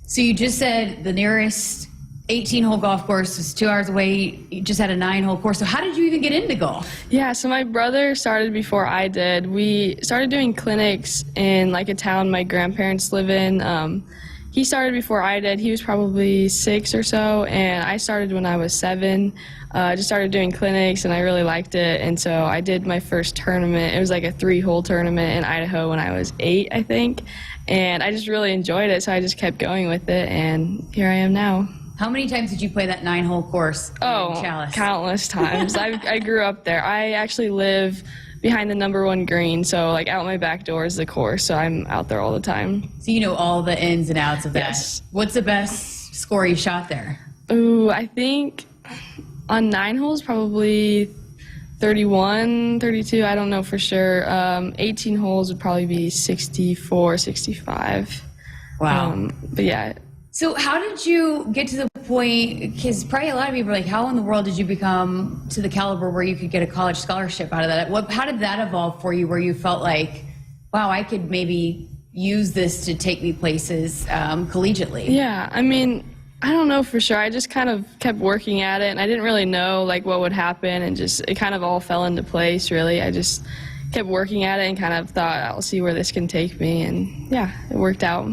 S5: So you just said the nearest 18-hole golf course is 2 hours away. You just had a 9-hole course. So how did you even get into golf?
S15: Yeah, so my brother started before I did. We started doing clinics in like a town my grandparents live in. He started before I did. He was probably 6 or so, and I started when I was 7. I just started doing clinics, and I really liked it, and so I did my first tournament. It was like a 3-hole tournament in Idaho when I was 8, I think, and I just really enjoyed it, so I just kept going with it, and here I am now.
S5: How many times did you play that 9-hole course in Challis?
S15: Countless times. I grew up there. I actually live behind the number 1 green, so like out my back door is the course, so I'm out there all the time.
S5: So you know all the ins and outs of that.
S15: Yes.
S5: What's the best score you shot there?
S15: Ooh, I think on 9 holes probably 31, 32, I don't know for sure. 18 holes would probably be 64, 65.
S5: Wow.
S15: But yeah.
S5: So how did you get to the point, because probably a lot of people are like, how in the world did you become to the caliber where you could get a college scholarship out of that? How did that evolve for you where you felt like, wow, I could maybe use this to take me places collegiately?
S15: Yeah, I mean, I don't know for sure. I just kind of kept working at it, and I didn't really know like what would happen, and just it kind of all fell into place, really. I just kept working at it and kind of thought, I'll see where this can take me, and yeah, it worked out.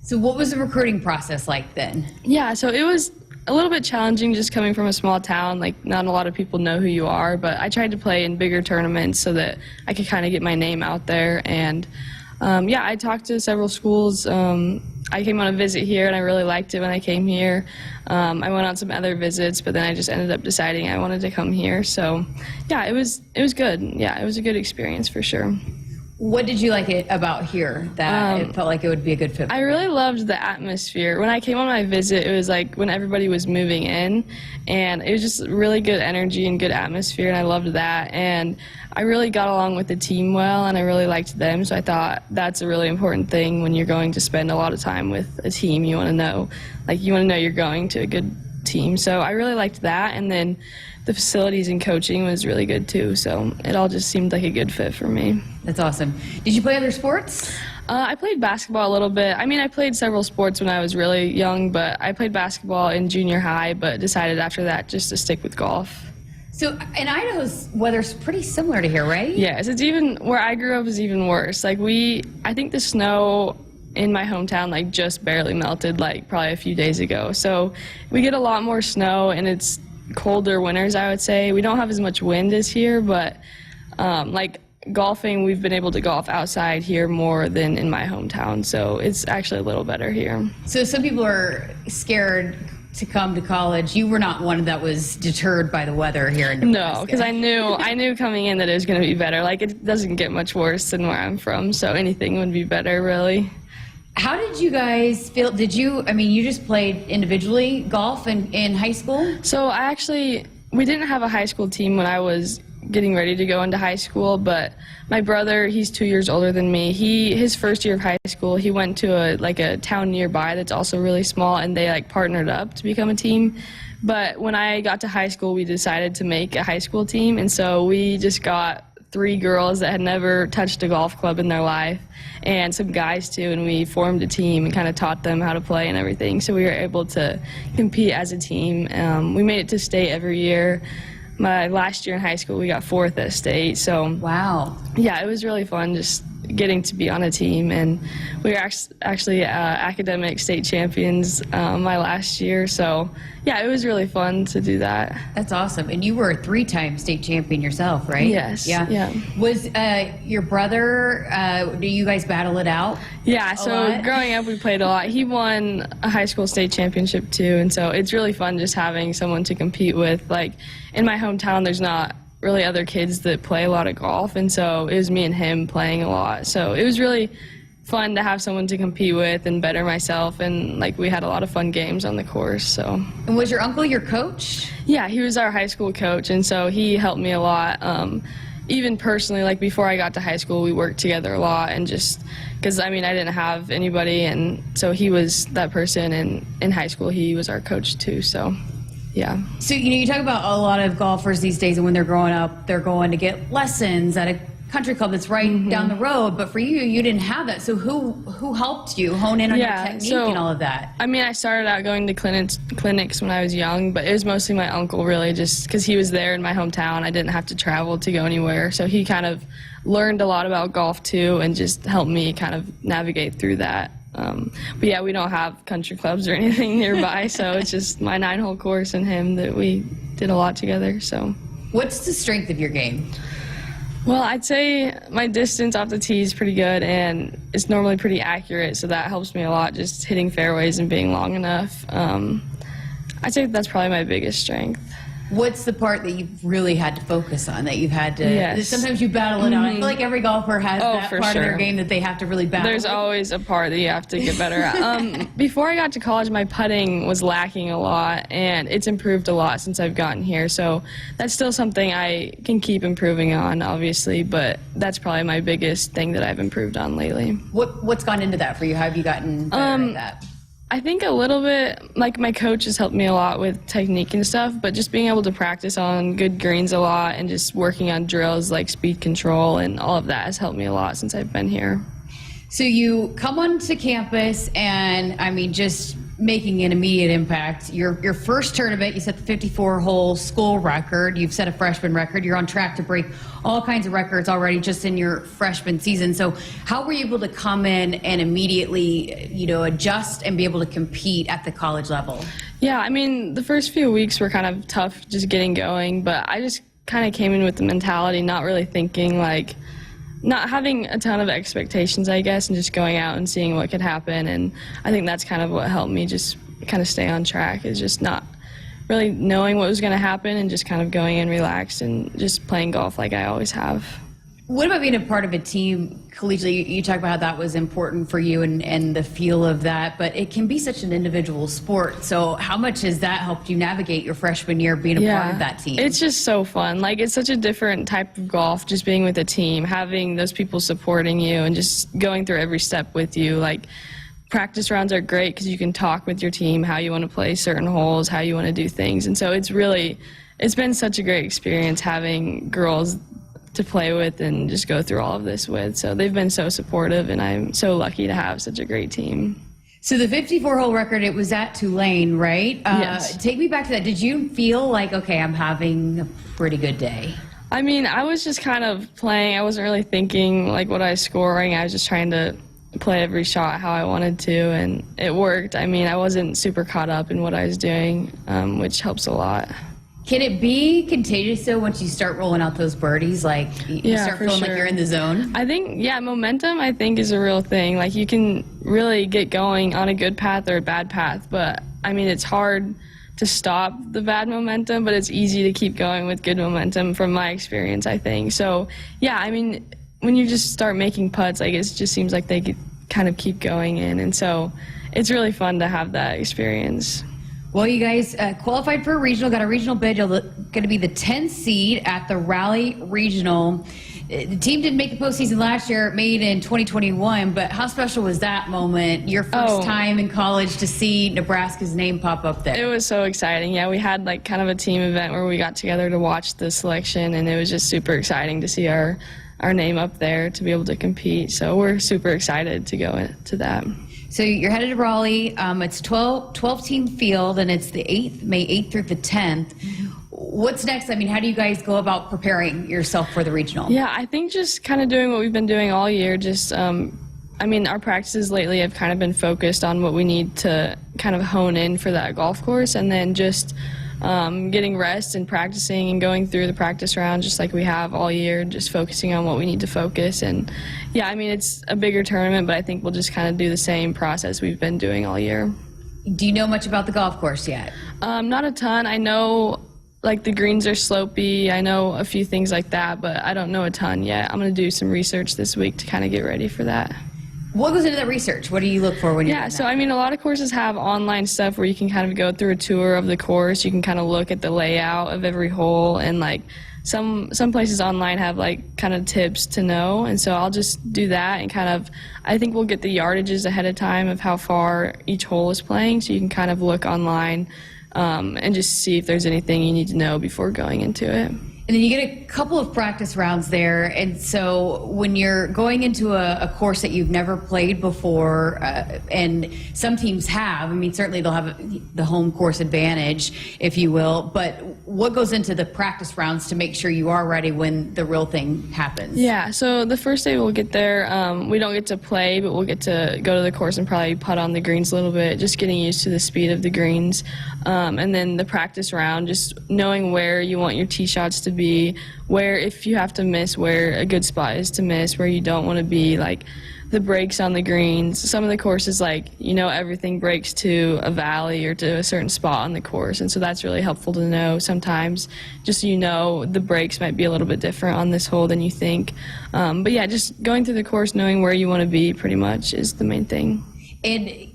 S5: So what was the recruiting process like then?
S15: Yeah, so it was a little bit challenging just coming from a small town. Like, not a lot of people know who you are, but I tried to play in bigger tournaments so that I could kind of get my name out there. And yeah, I talked to several schools. I came on a visit here, and I really liked it when I came here. I went on some other visits, but then I just ended up deciding I wanted to come here. So yeah, it was good. Yeah, it was a good experience for sure.
S5: What did you like it about here that it felt like it would be a good fit for
S15: I really loved the atmosphere. When I came on my visit, it was like when everybody was moving in, and it was just really good energy and good atmosphere, and I loved that. And I really got along with the team well, and I really liked them, so I thought that's a really important thing when you're going to spend a lot of time with a team. You want to know you're going to a good team. So I really liked that, and then the facilities and coaching was really good too, so it all just seemed like a good fit for me.
S5: That's awesome. Did you play other sports?
S15: I played basketball a little bit. I mean, I played several sports when I was really young, but I played basketball in junior high, but decided after that just to stick with golf.
S5: So in Idaho's weather's pretty similar to here, right?
S15: Yes, it's even, where I grew up is even worse. Like I think the snow in my hometown like just barely melted like probably a few days ago. So we get a lot more snow, and it's colder winters, I would say. We don't have as much wind as here, but like golfing, we've been able to golf outside here more than in my hometown, so it's actually a little better here.
S5: So some people are scared to come to college. You were not one that was deterred by the weather here in Nebraska.
S15: No, because I knew coming in that it was going to be better. Like, it doesn't get much worse than where I'm from, so anything would be better, really.
S5: How did you guys feel? You just played individually golf in high school?
S15: So we didn't have a high school team when I was getting ready to go into high school, but my brother, he's 2 years older than me. His first year of high school, he went to a town nearby that's also really small, and they partnered up to become a team. But when I got to high school, we decided to make a high school team, and so we just got 3 girls that had never touched a golf club in their life, and some guys too, and we formed a team and kind of taught them how to play and everything, so we were able to compete as a team. We made it to state every year. My last year in high school, we got 4th at state, so
S5: wow.
S15: Yeah, it was really fun just getting to be on a team, and we were actually academic state champions my last year, so yeah, it was really fun to do that.
S5: That's awesome. And you were a 3-time state champion yourself, right?
S15: Yes. Yeah.
S5: Was your brother, do you guys battle it out?
S15: Yeah, so growing up we played a lot. He won a high school state championship too, and so it's really fun just having someone to compete with. Like in my hometown, there's not really other kids that play a lot of golf, and so it was me and him playing a lot. So it was really fun to have someone to compete with and better myself, and we had a lot of fun games on the course. So.
S5: And was your uncle your coach?
S15: Yeah, he was our high school coach, and so he helped me a lot. Even personally, before I got to high school, we worked together a lot, and just because I didn't have anybody, and so he was that person, and in high school he was our coach too. So. Yeah. So,
S5: you talk about a lot of golfers these days, and when they're growing up, they're going to get lessons at a country club that's right down the road. But for you, you didn't have that. So who helped you hone in on your technique and all of that?
S15: I started out going to clinics when I was young, but it was mostly my uncle, really, just because he was there in my hometown. I didn't have to travel to go anywhere. So he kind of learned a lot about golf, too, and just helped me kind of navigate through that. But yeah, we don't have country clubs or anything nearby, so it's just my 9-hole course and him that we did a lot together. So,
S5: what's the strength of your game?
S15: Well, I'd say my distance off the tee is pretty good, and it's normally pretty accurate, so that helps me a lot, just hitting fairways and being long enough. I'd say that's probably my biggest strength.
S5: What's the part that you've really had to focus on, that you've had to,
S15: yes.
S5: Sometimes you battle it out. I feel like every golfer has that part
S15: sure.
S5: of their game that they have to really battle.
S15: There's always a part that you have to get better at. Before I got to college, my putting was lacking a lot, and it's improved a lot since I've gotten here. So that's still something I can keep improving on, obviously, but that's probably my biggest thing that I've improved on lately.
S5: What's gone into that for you? How have you gotten better at that?
S15: I think a little bit, my coach has helped me a lot with technique and stuff, but just being able to practice on good greens a lot and just working on drills like speed control and all of that has helped me a lot since I've been here.
S5: So you come onto campus and, just making an immediate impact. Your first tournament, you set the 54-hole school record. You've set a freshman record. You're on track to break all kinds of records already just in your freshman season. So how were you able to come in and immediately, adjust and be able to compete at the college level?
S15: Yeah, the first few weeks were kind of tough just getting going, but I just kind of came in with the mentality, not really thinking not having a ton of expectations, I guess, and just going out and seeing what could happen. And I think that's kind of what helped me just kind of stay on track, is just not really knowing what was going to happen and just kind of going in relaxed and just playing golf like I always have.
S5: What about being a part of a team collegiately? You talk about how that was important for you and the feel of that, but it can be such an individual sport. So how much has that helped you navigate your freshman year being a part of that team?
S15: It's just so fun. It's such a different type of golf, just being with a team, having those people supporting you and just going through every step with you. Practice rounds are great because you can talk with your team how you want to play certain holes, how you want to do things. And so it's been such a great experience having girls to play with and just go through all of this with. So they've been so supportive, and I'm so lucky to have such a great team.
S5: So the 54-hole record, it was at Tulane, right?
S15: Yes.
S5: Take me back to that. Did you feel like, okay, I'm having a pretty good day?
S15: I was just kind of playing. I wasn't really thinking what I was scoring. I was just trying to play every shot how I wanted to, and it worked. I wasn't super caught up in what I was doing, which helps a lot.
S5: Can it be contagious, though, once you start rolling out those birdies? You start feeling like you're in the zone?
S15: I think, momentum, is a real thing. You can really get going on a good path or a bad path, but, it's hard to stop the bad momentum, but it's easy to keep going with good momentum from my experience, I think. So, yeah, when you just start making putts, it just seems like they kind of keep going in, and so it's really fun to have that experience.
S5: Well, you guys qualified for a regional, got a regional bid. You're going to be the 10th seed at the Raleigh Regional. The team didn't make the postseason last year, it made in 2021, but how special was that moment, your first time in college to see Nebraska's name pop up there?
S15: It was so exciting. Yeah, we had like kind of a team event where we got together to watch the selection, and it was just super exciting to see our name up there to be able to compete. So we're super excited to go into that.
S5: So you're headed to Raleigh. It's 12-team field, and it's the 8th, May 8th through the 10th. What's next? I mean, how do you guys go about preparing yourself for the regional?
S15: Yeah, I think just kind of doing what we've been doing all year. Just, I mean, our practices lately have kind of been focused on what we need to kind of hone in for that golf course, and then just getting rest and practicing and going through the practice round just like we have all year, just focusing on what we need to focus. And yeah, I mean, it's a bigger tournament, but I think we'll just kind of do the same process we've been doing all year.
S5: Do you know much about the golf course yet?
S15: Not a ton. I know like the greens are slopey. I know a few things like that, but I don't know a ton yet. I'm going to do some research this week to kind of get ready for that.
S5: What goes into that research? What do you look for when you're doing that?
S15: So I mean, a lot of courses have online stuff where you can kind of go through a tour of the course. You can kind of look at the layout of every hole, and like some places online have like kind of tips to know. And so I'll just do that, and kind of, I think we'll get the yardages ahead of time of how far each hole is playing, so you can kind of look online and just see if there's anything you need to know before going into it.
S5: And then you get a couple of practice rounds there, and so when you're going into a course that you've never played before, and some teams have, I mean, certainly they'll have the home course advantage, if you will, but what goes into the practice rounds to make sure you are ready when the real thing happens?
S15: Yeah, so the first day we'll get there, we don't get to play, but we'll get to go to the course and probably putt on the greens a little bit, just getting used to the speed of the greens. And then the practice round, just knowing where you want your tee shots to be, where if you have to miss, where a good spot is to miss, where you don't want to be, like the breaks on the greens. Some of the courses, like, you know, everything breaks to a valley or to a certain spot on the course, and so that's really helpful to know sometimes, just so you know the breaks might be a little bit different on this hole than you think. But yeah, just going through the course, knowing where you want to be pretty much is the main thing.
S5: And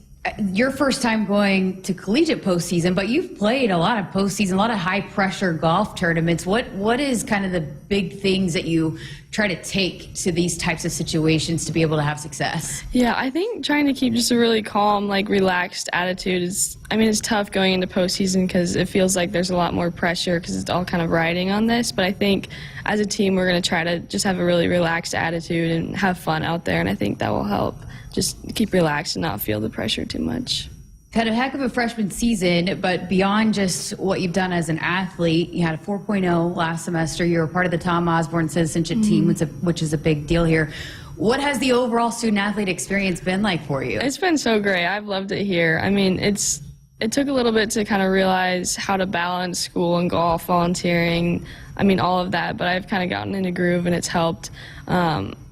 S5: your first time going to collegiate postseason, but you've played a lot of postseason, a lot of high-pressure golf tournaments. What is kind of the big things that you try to take to these types of situations to be able to have success?
S15: Yeah, I think trying to keep just a really calm, like relaxed attitude is, I mean, it's tough going into postseason because it feels like there's a lot more pressure because it's all kind of riding on this. But I think as a team, we're going to try to just have a really relaxed attitude and have fun out there, and I think that will help. Just keep relaxed and not feel the pressure too much.
S5: Had a heck of a freshman season, but beyond just what you've done as an athlete, you had a 4.0 last semester. You were part of the Tom Osborne citizenship team, which is a big deal here. What has the overall student-athlete experience been like for you?
S15: It's been so great. I've loved it here. I mean, it took a little bit to kind of realize how to balance school and golf, volunteering, I mean, all of that, but I've kind of gotten in a groove, and it's helped.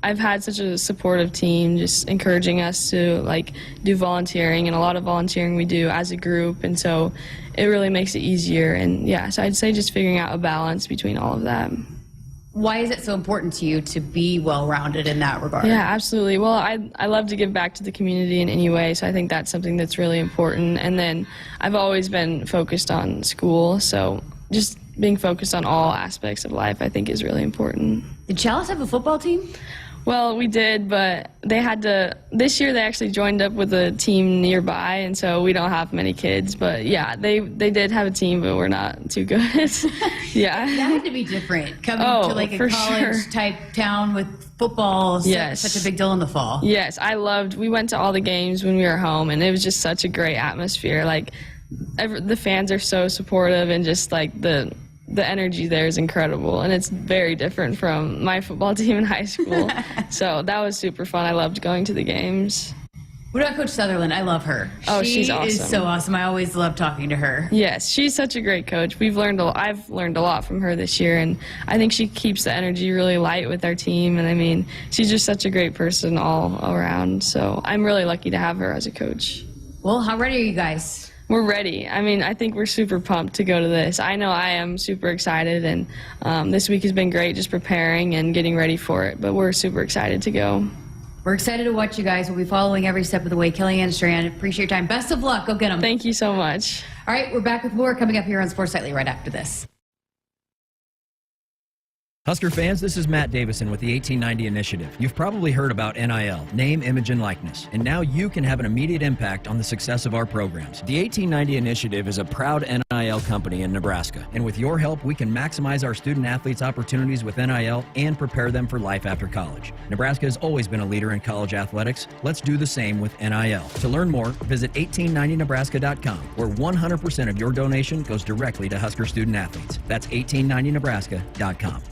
S15: I've had such a supportive team just encouraging us to like do volunteering, and a lot of volunteering we do as a group, and so it really makes it easier. And yeah, so I'd say just figuring out a balance between all of that.
S5: Why is it so important to you to be well-rounded in that regard?
S15: Yeah, absolutely. Well, I love to give back to the community in any way, so I think that's something that's really important. And then I've always been focused on school, so just being focused on all aspects of life I think is really important.
S5: Did Chalice have a football team?
S15: Well, we did, but they had to, this year they actually joined up with a team nearby, and so we don't have many kids. But yeah, they did have a team, but we're not too good. Yeah.
S5: That had to be different, coming to like a college-type town with football, such a big deal in the fall.
S15: Yes, we went to all the games when we were home, and it was just such a great atmosphere. Like, the fans are so supportive, and just like the energy there is incredible, and it's very different from my football team in high school. So that was super fun. I loved going to the games.
S5: What about Coach Sutherland? I love her.
S15: Oh, she's awesome.
S5: She is so awesome. I always love talking to her.
S15: Yes, she's such a great coach. I've learned a lot from her this year, and I think she keeps the energy really light with our team. And I mean, she's just such a great person all around. So I'm really lucky to have her as a coach.
S5: Well, how ready are you guys?
S15: We're ready. I mean, I think we're super pumped to go to this. I know I am super excited, and this week has been great just preparing and getting ready for it, but we're super excited to go.
S5: We're excited to watch you guys. We'll be following every step of the way. Kelli and Strand, appreciate your time. Best of luck. Go get them.
S15: Thank you so much.
S5: All right, we're back with more coming up here on Sports Nightly right after this.
S3: Husker fans, this is Matt Davison with the 1890 Initiative. You've probably heard about NIL, name, image, and likeness, and now you can have an immediate impact on the success of our programs. The 1890 Initiative is a proud NIL company in Nebraska, and with your help, we can maximize our student-athletes' opportunities with NIL and prepare them for life after college. Nebraska has always been a leader in college athletics. Let's do the same with NIL. To learn more, visit 1890nebraska.com, where 100% of your donation goes directly to Husker student-athletes. That's 1890nebraska.com.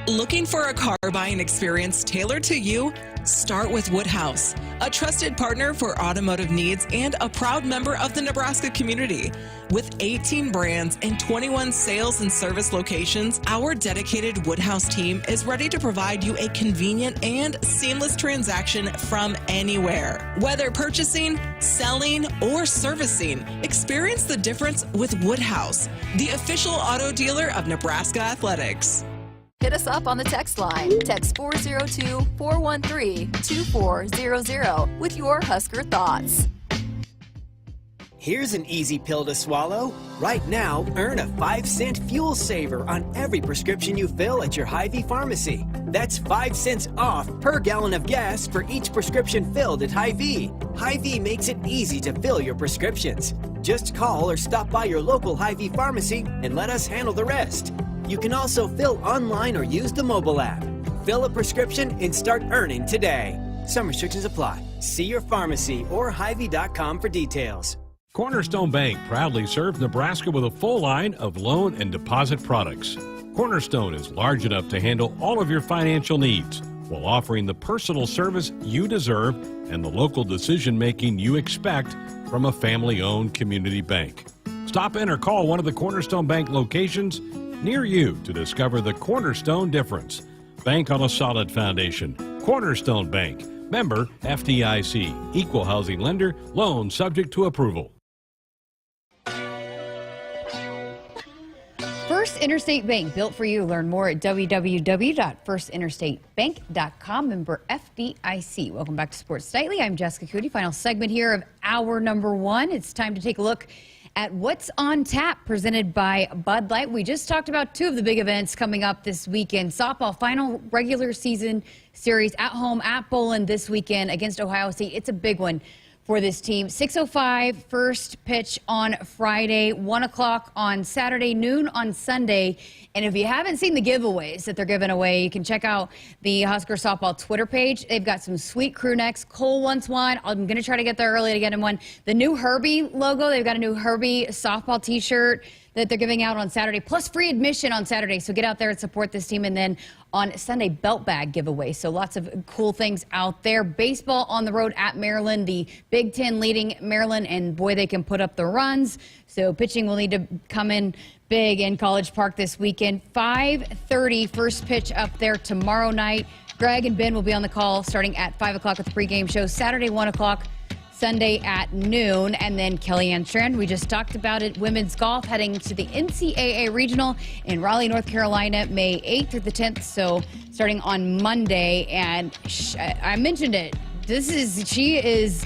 S22: Looking for a car buying experience tailored to you? Start with Woodhouse, a trusted partner for automotive needs and a proud member of the Nebraska community. With 18 brands and 21 sales and service locations, our dedicated Woodhouse team is ready to provide you a convenient and seamless transaction from anywhere. Whether purchasing, selling, or servicing, experience the difference with Woodhouse, the official auto dealer of Nebraska Athletics.
S2: Hit us up on the text line. Text 402-413-2400 with your Husker thoughts.
S17: Here's an easy pill to swallow. Right now, earn a 5-cent fuel saver on every prescription you fill at your Hy-Vee pharmacy. That's 5 cents off per gallon of gas for each prescription filled at Hy-Vee. Hy-Vee makes it easy to fill your prescriptions. Just call or stop by your local Hy-Vee pharmacy and let us handle the rest. You can also fill online or use the mobile app. Fill a prescription and start earning today. Some restrictions apply. See your pharmacy or Hy-Vee.com for details.
S4: Cornerstone Bank proudly serves Nebraska with a full line of loan and deposit products. Cornerstone is large enough to handle all of your financial needs while offering the personal service you deserve and the local decision-making you expect from a family-owned community bank. Stop in or call one of the Cornerstone Bank locations near you to discover the Cornerstone difference. Bank on a solid foundation. Cornerstone Bank. Member FDIC. Equal housing lender. Loan subject to approval.
S5: First Interstate Bank, built for you. Learn more at www.firstinterstatebank.com. Member FDIC. Welcome back to Sports Nightly. I'm Jessica Coody. Final segment here of hour number 1. It's time to take a look at What's on Tap, presented by Bud Light. We just talked about 2 of the big events coming up this weekend. Softball final regular season series at home at Bowlin this weekend against Ohio State. It's a big one for this team. 6:05 first pitch on Friday, 1 o'clock on Saturday, noon on Sunday. And if you haven't seen the giveaways that they're giving away, you can check out the Husker softball Twitter page. They've got some sweet crew necks. Cole wants one. I'm going to try to get there early to get him one. The new Herbie logo, they've got a new Herbie softball t-shirt that they're giving out on Saturday, plus free admission on Saturday. So get out there and support this team. And then on Sunday, belt bag giveaway. So lots of cool things out there. Baseball on the road at Maryland, the Big Ten leading Maryland, and boy, they can put up the runs. So pitching will need to come in big in College Park this weekend. 5:30 first pitch up there tomorrow night. Greg and Ben will be on the call starting at 5 o'clock with the pregame show. Saturday, 1 o'clock. Sunday at noon. And then Kelli and Strand, we just talked about it. Women's golf heading to the NCAA Regional in Raleigh, North Carolina, May 8th through the 10th. So starting on Monday. And I mentioned it. She is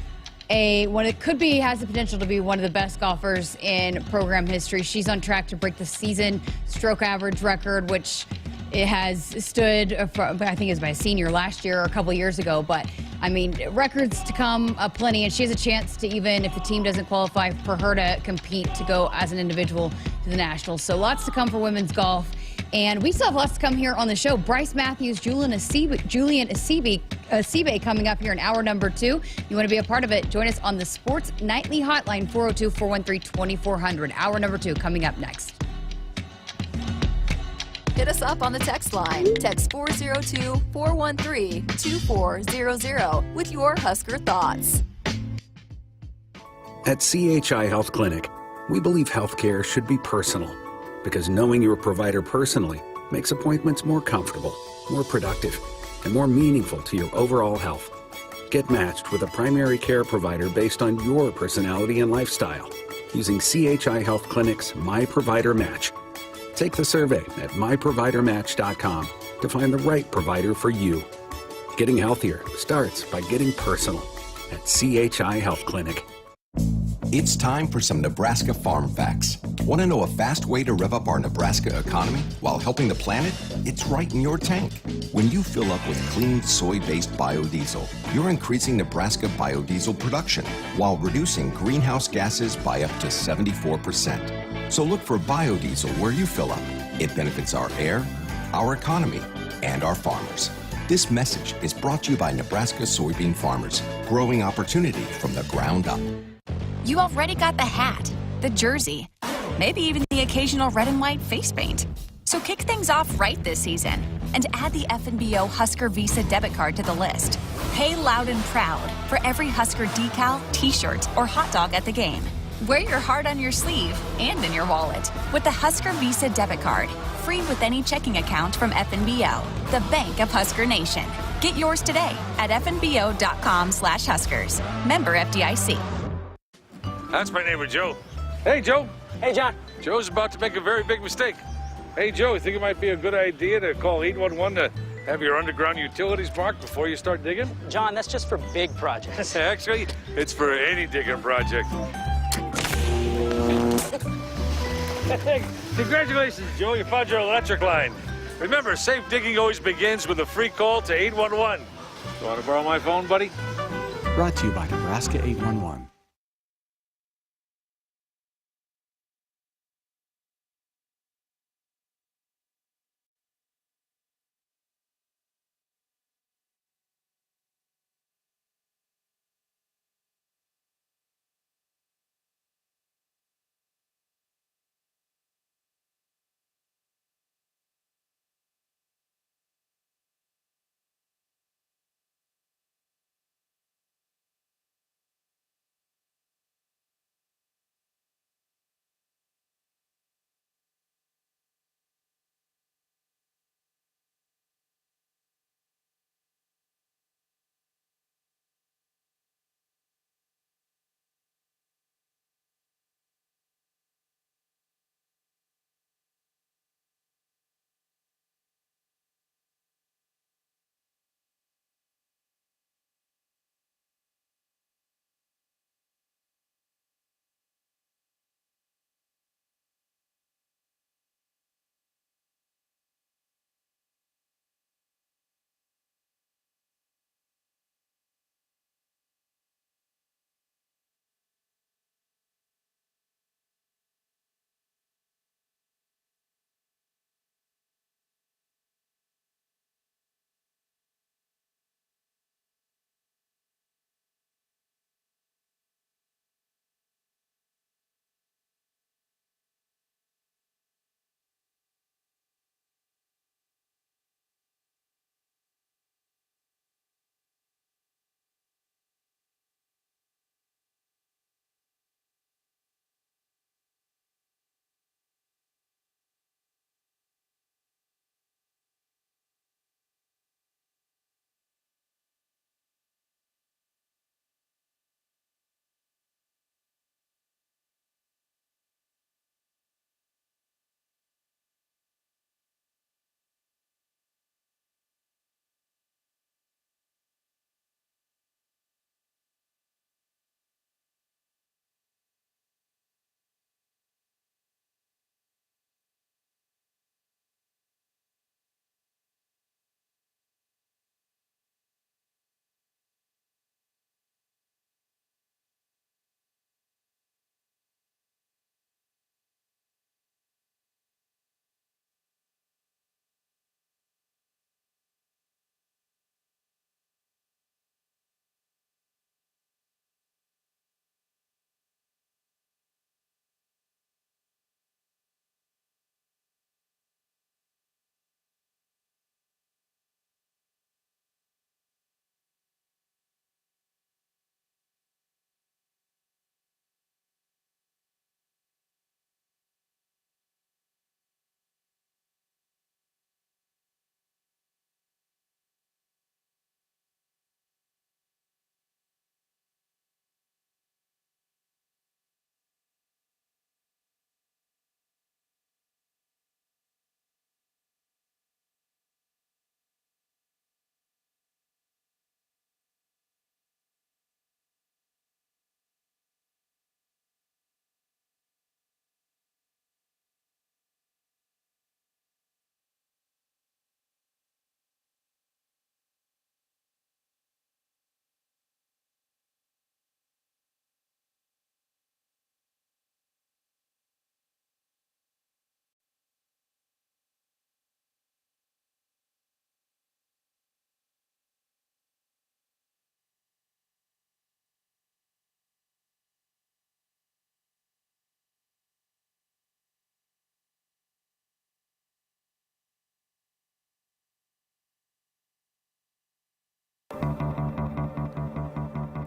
S5: has the potential to be one of the best golfers in program history. She's on track to break the season stroke average record, which it has stood for, I think it was by a senior last year or a couple years ago. But I mean, records to come plenty, and she has a chance to, even if the team doesn't qualify, for her to compete to go as an individual to the Nationals. So lots to come for women's golf. And we still have lots to come here on the show. Brice Matthews, Julian Assibey coming up here in hour number 2. You want to be a part of it, join us on the Sports Nightly Hotline, 402-413-2400. Hour number 2 coming up next.
S2: Hit us up on the text line. Text 402-413-2400 with your Husker thoughts.
S23: At CHI Health Clinic, we believe healthcare should be personal, because knowing your provider personally makes appointments more comfortable, more productive, and more meaningful to your overall health. Get matched with a primary care provider based on your personality and lifestyle using CHI Health Clinic's My Provider Match. Take the survey at myprovidermatch.com to find the right provider for you. Getting healthier starts by getting personal at CHI Health Clinic.
S8: It's time for some Nebraska farm facts. Want to know a fast way to rev up our Nebraska economy while helping the planet? It's right in your tank. When you fill up with clean soy-based biodiesel, you're increasing Nebraska biodiesel production while reducing greenhouse gases by up to 74%. So look for biodiesel where you fill up. It benefits our air, our economy, and our farmers. This message is brought to you by Nebraska soybean farmers, growing opportunity from the ground up.
S14: You already got the hat, the jersey, maybe even the occasional red and white face paint. So kick things off right this season and add the FNBO Husker Visa debit card to the list. Pay loud and proud for every Husker decal, t-shirt, or hot dog at the game. Wear your heart on your sleeve and in your wallet with the Husker Visa debit card, free with any checking account from FNBO, the bank of Husker Nation. Get yours today at fnbo.com/Huskers. Member FDIC.
S1: That's my neighbor, Joe. Hey, Joe.
S6: Hey, John.
S1: Joe's about to make a very big mistake. Hey, Joe, you think it might be a good idea to call 811 to have your underground utilities marked before you start digging?
S6: John, that's just for big projects.
S1: Actually, it's for any digging project. Hey, congratulations, Joe. You found your electric line. Remember, safe digging always begins with a free call to 811. You want to borrow my phone, buddy?
S7: Brought to you by Nebraska 811.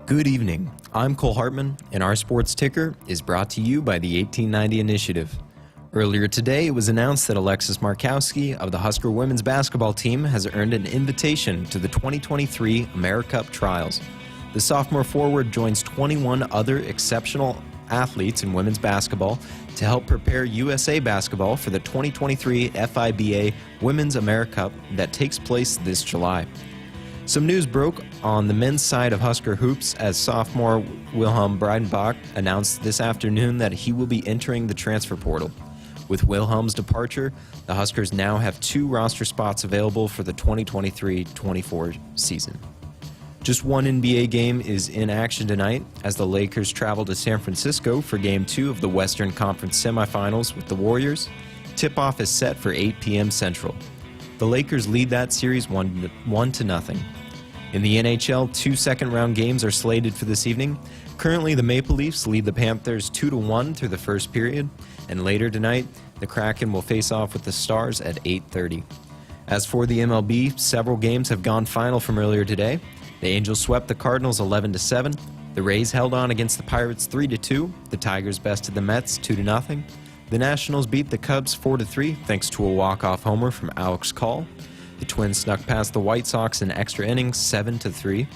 S12: Good evening. I'm Cole Hartman, and our sports ticker is brought to you by the 1890 Initiative. Earlier today, it was announced that Alexis Markowski of the Husker women's basketball team has earned an invitation to the 2023 AmeriCup Trials. The sophomore forward joins 21 other exceptional athletes in women's basketball to help prepare USA basketball for the 2023 FIBA Women's AmeriCup that takes place this July. Some news broke on the men's side of Husker hoops as sophomore Wilhelm Breidenbach announced this afternoon that he will be entering the transfer portal. With Wilhelm's departure, the Huskers now have 2 roster spots available for the 2023-24 season. Just one NBA game is in action tonight as the Lakers travel to San Francisco for Game 2 of the Western Conference semifinals with the Warriors. Tip-off is set for 8 p.m. Central. The Lakers lead that series 1-0. In the NHL, 2 second-round games are slated for this evening. Currently, the Maple Leafs lead the Panthers 2-1 through the first period, and later tonight, the Kraken will face off with the Stars at 8:30. As for the MLB, several games have gone final from earlier today. The Angels swept the Cardinals 11-7. The Rays held on against the Pirates 3-2. The Tigers bested the Mets 2-0. The Nationals beat the Cubs 4-3 thanks to a walk-off homer from Alex Call. The Twins snuck past the White Sox in extra innings 7-3.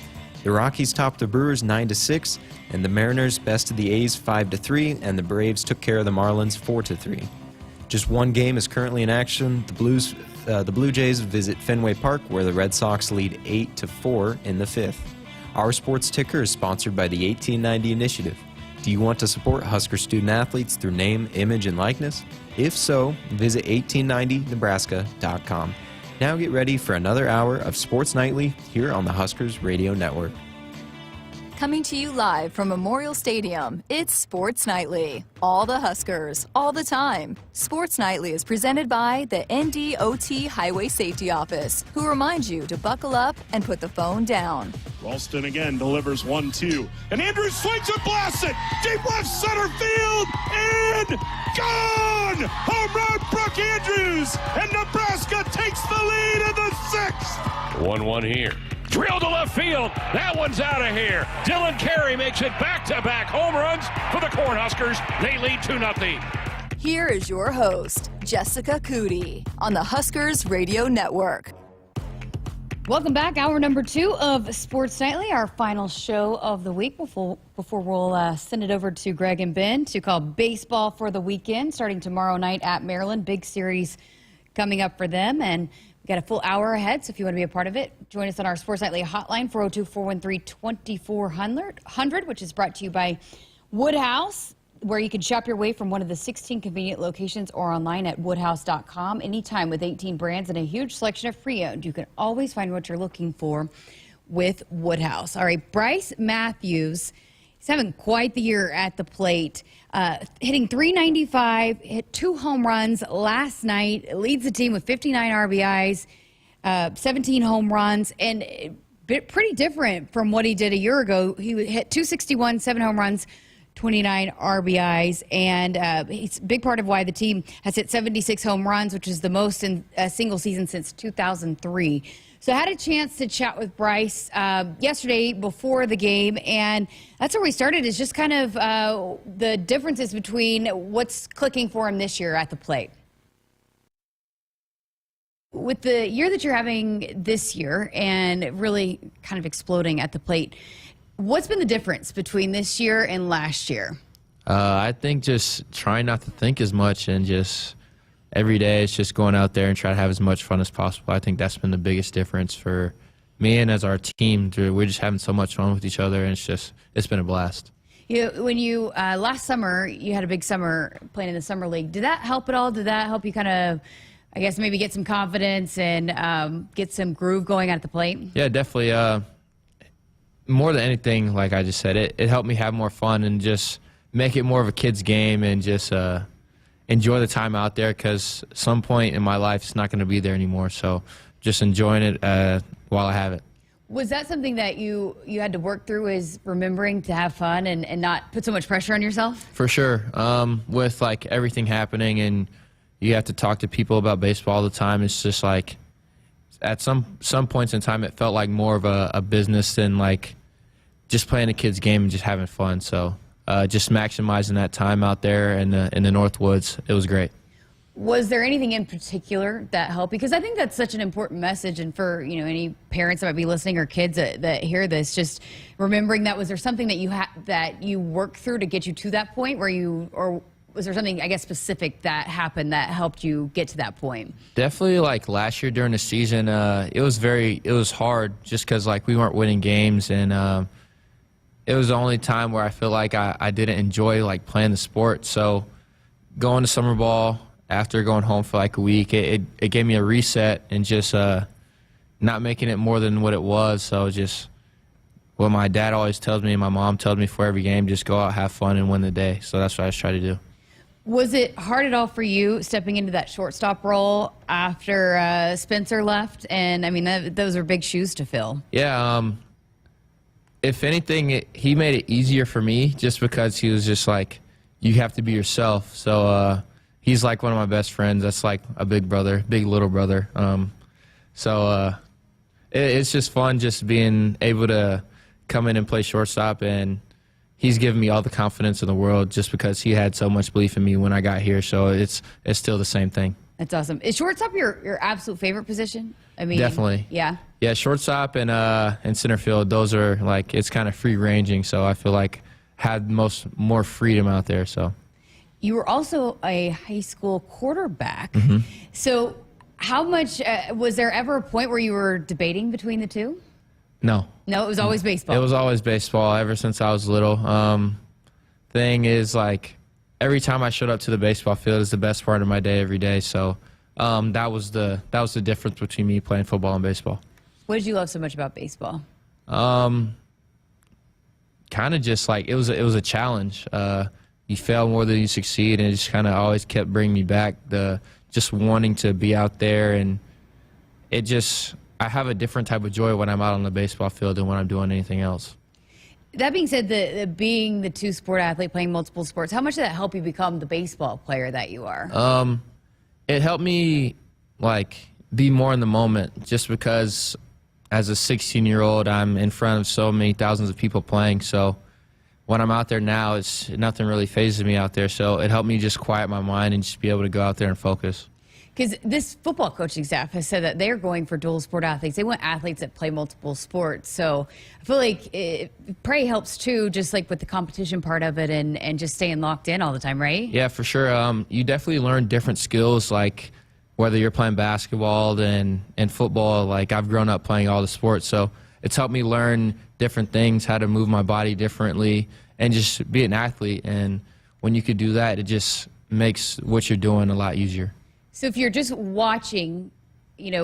S12: The Rockies topped the Brewers 9-6, and the Mariners bested the A's 5-3, and the Braves took care of the Marlins 4-3. Just one game is currently in action. The Blue Jays visit Fenway Park, where the Red Sox lead 8-4 in the 5th. Our sports ticker is sponsored by the 1890 Initiative. Do you want to support Husker student athletes through name, image, and likeness? If so, visit 1890nebraska.com. Now get ready for another hour of Sports Nightly here on the Huskers Radio Network.
S2: Coming to you live from Memorial Stadium, it's Sports Nightly. All the Huskers, all the time. Sports Nightly is presented by the NDOT Highway Safety Office, who reminds you to buckle up and put the phone down.
S13: Ralston again delivers 1-2. And Andrews swings and blasts it. Deep left center field. And gone! Home run, Brooke Andrews. And Nebraska takes the lead in the 6th.
S1: 1-1 here. Drill to left field. That one's out of here. Dylan Carey makes it back-to-back home runs for the Cornhuskers. They lead 2-0.
S2: Here is your host, Jessica Coody, on the Huskers Radio Network.
S5: Welcome back. Hour number 2 of Sports Nightly, our final show of the week before we'll send it over to Greg and Ben to call baseball for the weekend, starting tomorrow night at Maryland. Big series coming up for them, and we got a full hour ahead, so if you want to be a part of it, join us on our Sports Nightly hotline, 402-413-2400, which is brought to you by Woodhouse, where you can shop your way from one of the 16 convenient locations or online at woodhouse.com anytime with 18 brands and a huge selection of pre-owned. You can always find what you're looking for with Woodhouse. All right, Brice Matthews, he's having quite the year at the plate. Hitting .395, hit 2 home runs last night, leads the team with 59 RBIs, 17 home runs, and pretty different from what he did a year ago. He hit .261, 7 home runs, 29 RBIs, and he's a big part of why the team has hit 76 home runs, which is the most in a single season since 2003. So I had a chance to chat with Brice yesterday before the game, and that's where we started, is just kind of the differences between what's clicking for him this year at the plate. With the year that you're having this year and really kind of exploding at the plate, what's been the difference between this year and last year?
S16: I think just trying not to think as much and just every day it's just going out there and try to have as much fun as possible. I think that's been the biggest difference for me and as our team. We're just having so much fun with each other, and it's been a blast.
S5: When you last summer, you had a big summer playing in the summer league. Did that help at all? Did that help you kind of, I guess, maybe get some confidence and get some groove going at the plate?
S16: Yeah, definitely. More than anything, like I just said, it helped me have more fun and just make it more of a kid's game and just enjoy the time out there, because some point in my life it's not going to be there anymore. So just enjoying it while I have it.
S5: Was that something that you had to work through, is remembering to have fun and not put so much pressure on yourself?
S16: For sure. With like everything happening and you have to talk to people about baseball all the time, it's just like at some points in time it felt like more of a business than like just playing a kid's game and just having fun. So just maximizing that time out there in the Northwoods, it was great.
S5: Was there anything in particular that helped? Because I think that's such an important message, and for any parents that might be listening or kids that hear this, just remembering that. Was there something that that you worked through to get you to that point, or was there something, I guess, specific that happened that helped you get to that point?
S16: Definitely, like last year during the season, it was hard just because like we weren't winning games, and it was the only time where I feel like I didn't enjoy like playing the sport. So going to summer ball after going home for like a week, it gave me a reset and just not making it more than what it was. So just what my dad always tells me and my mom tells me for every game, just go out, have fun, and win the day. So that's what I just try to do.
S5: Was it hard at all for you stepping into that shortstop role after Spencer left? And I mean, those are big shoes to fill.
S16: Yeah. If anything, he made it easier for me just because he was just like, you have to be yourself. So he's like one of my best friends. That's like a big brother, big little brother. It's just fun just being able to come in and play shortstop, and he's given me all the confidence in the world just because he had so much belief in me when I got here. So it's still the same thing.
S5: That's awesome. Is shortstop your absolute favorite position? I mean,
S16: definitely.
S5: Yeah.
S16: Yeah, shortstop and center field. Those are like, it's kind of free ranging. So I feel like had more freedom out there. So.
S5: You were also a high school quarterback.
S16: Mm-hmm.
S5: So how much, was there ever a point where you were debating between the two?
S16: No.
S5: No, it was always baseball.
S16: It was always baseball ever since I was little. Thing is, like, every time I showed up to the baseball field is the best part of my day every day. So that was the difference between me playing football and baseball.
S5: What did you love so much about baseball?
S16: Kind of just like, it was a challenge. You fail more than you succeed, and it just kind of always kept bringing me back, just wanting to be out there. And I have a different type of joy when I'm out on the baseball field than when I'm doing anything else.
S5: That being said, being the two-sport athlete, playing multiple sports, how much did that help you become the baseball player that you are?
S16: It helped me, like, be more in the moment, just because as a 16-year-old, I'm in front of so many thousands of people playing. So when I'm out there now, nothing really phases me out there. So it helped me just quiet my mind and just be able to go out there and focus.
S5: Because this football coaching staff has said that they're going for dual sport athletes. They want athletes that play multiple sports. So I feel like it probably helps too, just like with the competition part of it and just staying locked in all the time, right?
S16: Yeah, for sure. You definitely learn different skills, like whether you're playing basketball and football. Like, I've grown up playing all the sports, so it's helped me learn different things, how to move my body differently, and just be an athlete. And when you could do that, it just makes what you're doing a lot easier.
S5: So if you're just watching,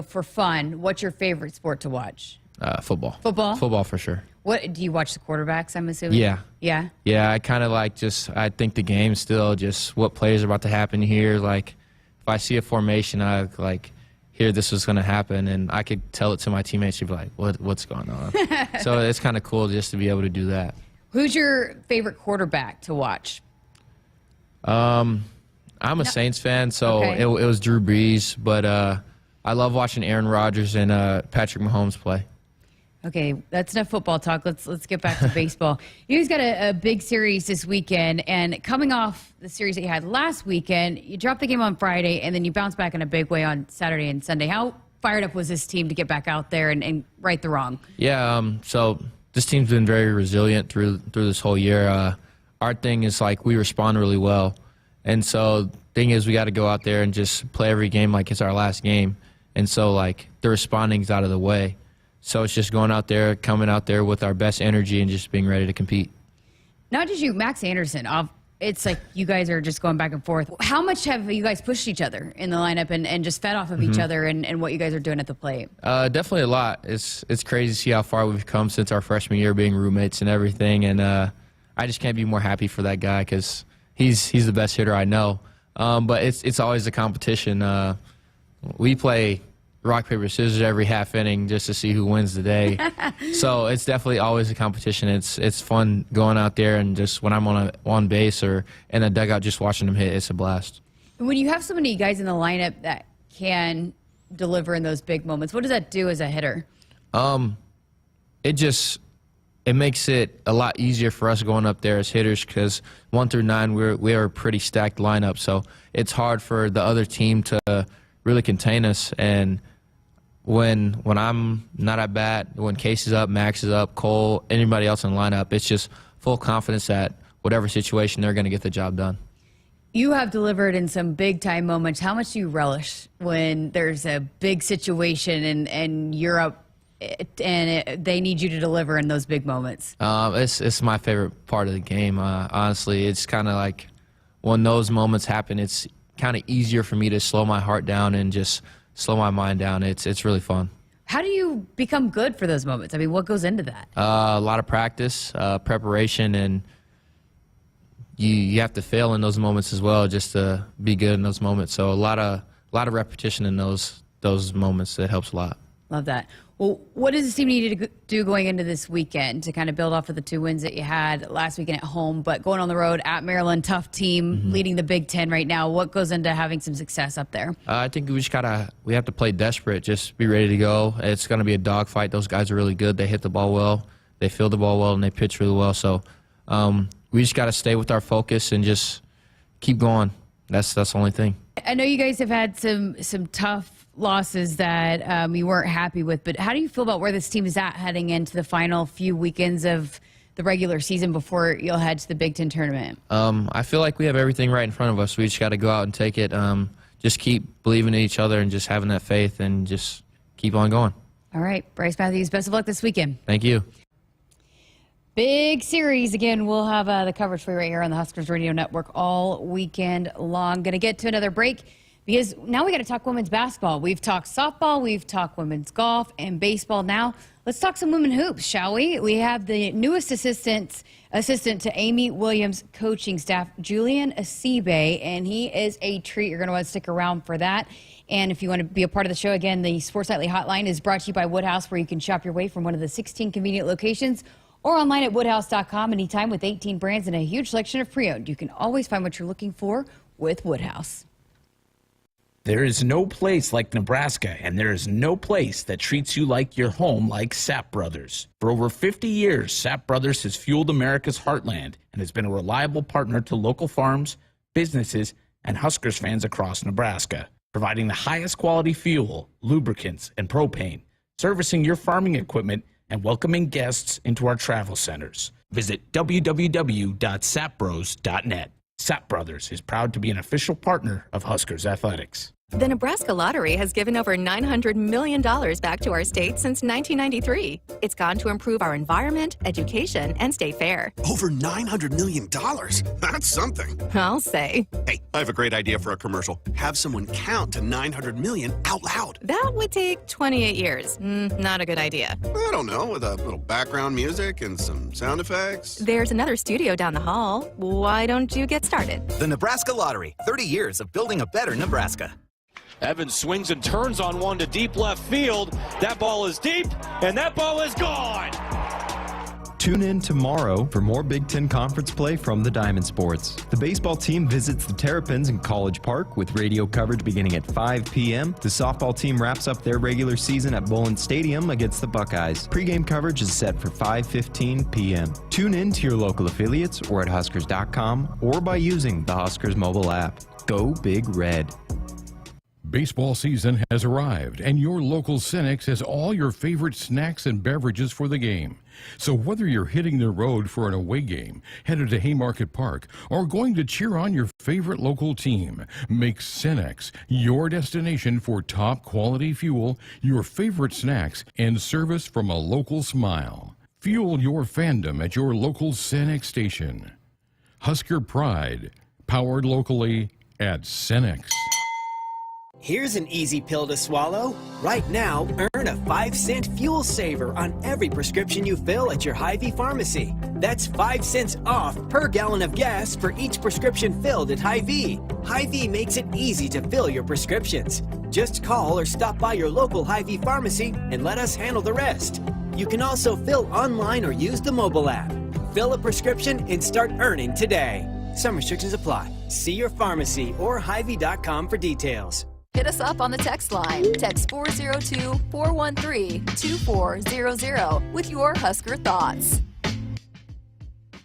S5: for fun, what's your favorite sport to watch?
S16: Football.
S5: Football?
S16: Football for sure.
S5: What do you watch the quarterbacks, I'm assuming?
S16: Yeah.
S5: Yeah?
S16: Yeah, I kind of like I think the game still, just what plays are about to happen here. Like, if I see a formation, I like, here, this is going to happen, and I could tell it to my teammates. She'd be like, what's going on? So it's kind of cool just to be able to do that.
S5: Who's your favorite quarterback to watch?
S16: I'm a Saints fan, so
S5: Okay.
S16: it was Drew Brees, but I love watching Aaron Rodgers and Patrick Mahomes play.
S5: Okay, that's enough football talk. Let's get back to baseball. You guys got a big series this weekend, and coming off the series that you had last weekend, you dropped the game on Friday, and then you bounced back in a big way on Saturday and Sunday. How fired up was this team to get back out there and right the wrong?
S16: Yeah, so this team's been very resilient through this whole year. Our thing is, like, we respond really well. And so the thing is, we got to go out there and just play every game like it's our last game. And so, like, the responding's out of the way. So it's just going out there, coming out there with our best energy and just being ready to compete.
S5: Not just you, Max Anderson. It's like you guys are just going back and forth. How much have you guys pushed each other in the lineup and just fed off of each other and what you guys are doing at the plate?
S16: Definitely a lot. It's crazy to see how far we've come since our freshman year, being roommates and everything. And I just can't be more happy for that guy because he's the best hitter I know. But it's always a competition. We play rock, paper, scissors every half inning just to see who wins the day. So it's definitely always a competition. It's fun going out there, and just when I'm on base or in a dugout just watching them hit, it's a blast.
S5: When you have so many guys in the lineup that can deliver in those big moments, what does that do as a hitter?
S16: It just it makes it a lot easier for us going up there as hitters because 1 through 9 we are a pretty stacked lineup, so it's hard for the other team to really contain us. And when I'm not at bat, when Case is up, Max is up, Cole, anybody else in the lineup, it's just full confidence that whatever situation they're going to get the job done.
S5: You have delivered in some big-time moments. How much do you relish when there's a big situation and you're up and they need you to deliver in those big moments?
S16: It's my favorite part of the game. Honestly, it's kind of like when those moments happen, it's kind of easier for me to slow my heart down and just slow my mind down. It's really fun.
S5: How do you become good for those moments? I mean, what goes into that?
S16: A lot of practice, preparation, and you have to fail in those moments as well just to be good in those moments. So a lot of repetition in those moments, that helps a lot.
S5: Love that. Well, what does the team need to do going into this weekend to kind of build off of the 2 wins that you had last weekend at home, but going on the road at Maryland, tough team, leading the Big Ten right now? What goes into having some success up there?
S16: I think we have to play desperate, just be ready to go. It's going to be a dogfight. Those guys are really good. They hit the ball well, they field the ball well, and they pitch really well. So we just got to stay with our focus and just keep going. That's the only thing.
S5: I know you guys have had some tough losses that you weren't happy with, but how do you feel about where this team is at heading into the final few weekends of the regular season before you'll head to the Big Ten tournament?
S16: I feel like we have everything right in front of us. We just got to go out and take it. Just keep believing in each other and just having that faith and just keep on going.
S5: All right, Brice Matthews, best of luck this weekend.
S16: Thank you.
S5: Big series. Again, we'll have the coverage for you right here on the Huskers Radio Network all weekend long. Going to get to another break because now we got to talk women's basketball. We've talked softball, we've talked women's golf and baseball. Now let's talk some women hoops, shall we? We have the newest assistant to Amy Williams' coaching staff, Julian Assibey, and he is a treat. You're going to want to stick around for that. And if you want to be a part of the show, again, the Sports Nightly Hotline is brought to you by Woodhouse, where you can shop your way from one of the 16 convenient locations or online at woodhouse.com anytime with 18 brands and a huge selection of pre-owned. You can always find what you're looking for with Woodhouse.
S9: There is no place like Nebraska, and there is no place that treats you like your home like Sapp Brothers. For over 50 years, Sapp Brothers has fueled America's heartland and has been a reliable partner to local farms, businesses, and Huskers fans across Nebraska, providing the highest quality fuel, lubricants, and propane, servicing your farming equipment, and welcoming guests into our travel centers. Visit www.sappbros.net. Sapp Brothers is proud to be an official partner of Huskers Athletics.
S10: The Nebraska Lottery has given over $900 million back to our state since 1993. It's gone to improve our environment, education, and state fair.
S18: Over $900 million? That's something.
S10: I'll say.
S18: Hey, I have a great idea for a commercial. Have someone count to 900 million out loud.
S10: That would take 28 years. Not a good idea.
S18: I don't know, with a little background music and some sound effects.
S10: There's another studio down the hall. Why don't you get started?
S24: The Nebraska Lottery, 30 years of building a better Nebraska.
S25: Evans swings and turns on one to deep left field. That ball is deep, and that ball is gone.
S3: Tune in tomorrow for more Big Ten Conference play from the Diamond Sports. The baseball team visits the Terrapins in College Park with radio coverage beginning at 5 p.m. The softball team wraps up their regular season at Bowling Stadium against the Buckeyes. Pre-game coverage is set for 5:15 p.m. Tune in to your local affiliates or at Huskers.com or by using the Huskers mobile app. Go Big Red.
S4: Baseball season has arrived, and your local Cenex has all your favorite snacks and beverages for the game. So whether you're hitting the road for an away game, headed to Haymarket Park, or going to cheer on your favorite local team, make Cenex your destination for top quality fuel, your favorite snacks, and service from a local smile. Fuel your fandom at your local Cenex station. Husker Pride, powered locally at Cenex.
S17: Here's an easy pill to swallow. Right now, earn a 5-cent fuel saver on every prescription you fill at your Hy-Vee pharmacy. That's 5 cents off per gallon of gas for each prescription filled at Hy-Vee. Hy-Vee makes it easy to fill your prescriptions. Just call or stop by your local Hy-Vee pharmacy and let us handle the rest. You can also fill online or use the mobile app. Fill a prescription and start earning today. Some restrictions apply. See your pharmacy or Hy-Vee.com for details.
S2: Hit us up on the text line. Text 402-413-2400 with your Husker thoughts.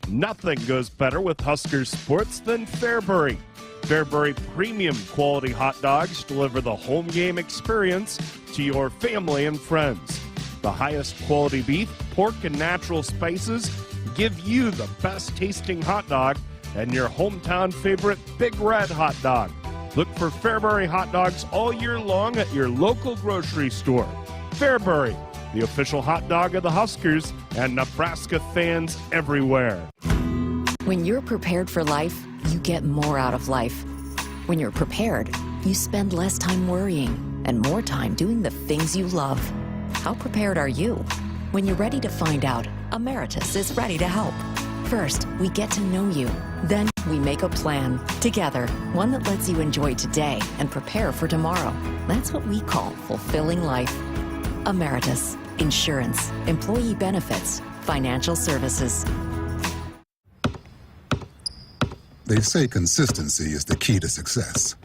S13: Nothing goes better with Huskers sports than Fairbury. Fairbury premium quality hot dogs deliver the home game experience to your family and friends. The highest quality beef, pork, and natural spices give you the best tasting hot dog and your hometown favorite Big Red hot dog. Look for Fairbury hot dogs all year long at your local grocery store. Fairbury, the official hot dog of the Huskers and Nebraska fans everywhere.
S11: When you're prepared for life, you get more out of life. When you're prepared, you spend less time worrying and more time doing the things you love. How prepared are you? When you're ready to find out, Emeritus is ready to help. First, we get to know you. Then we make a plan together, one that lets you enjoy today and prepare for tomorrow. That's what we call fulfilling life. Emeritus, insurance, employee benefits, financial services.
S15: They say consistency is the key to success.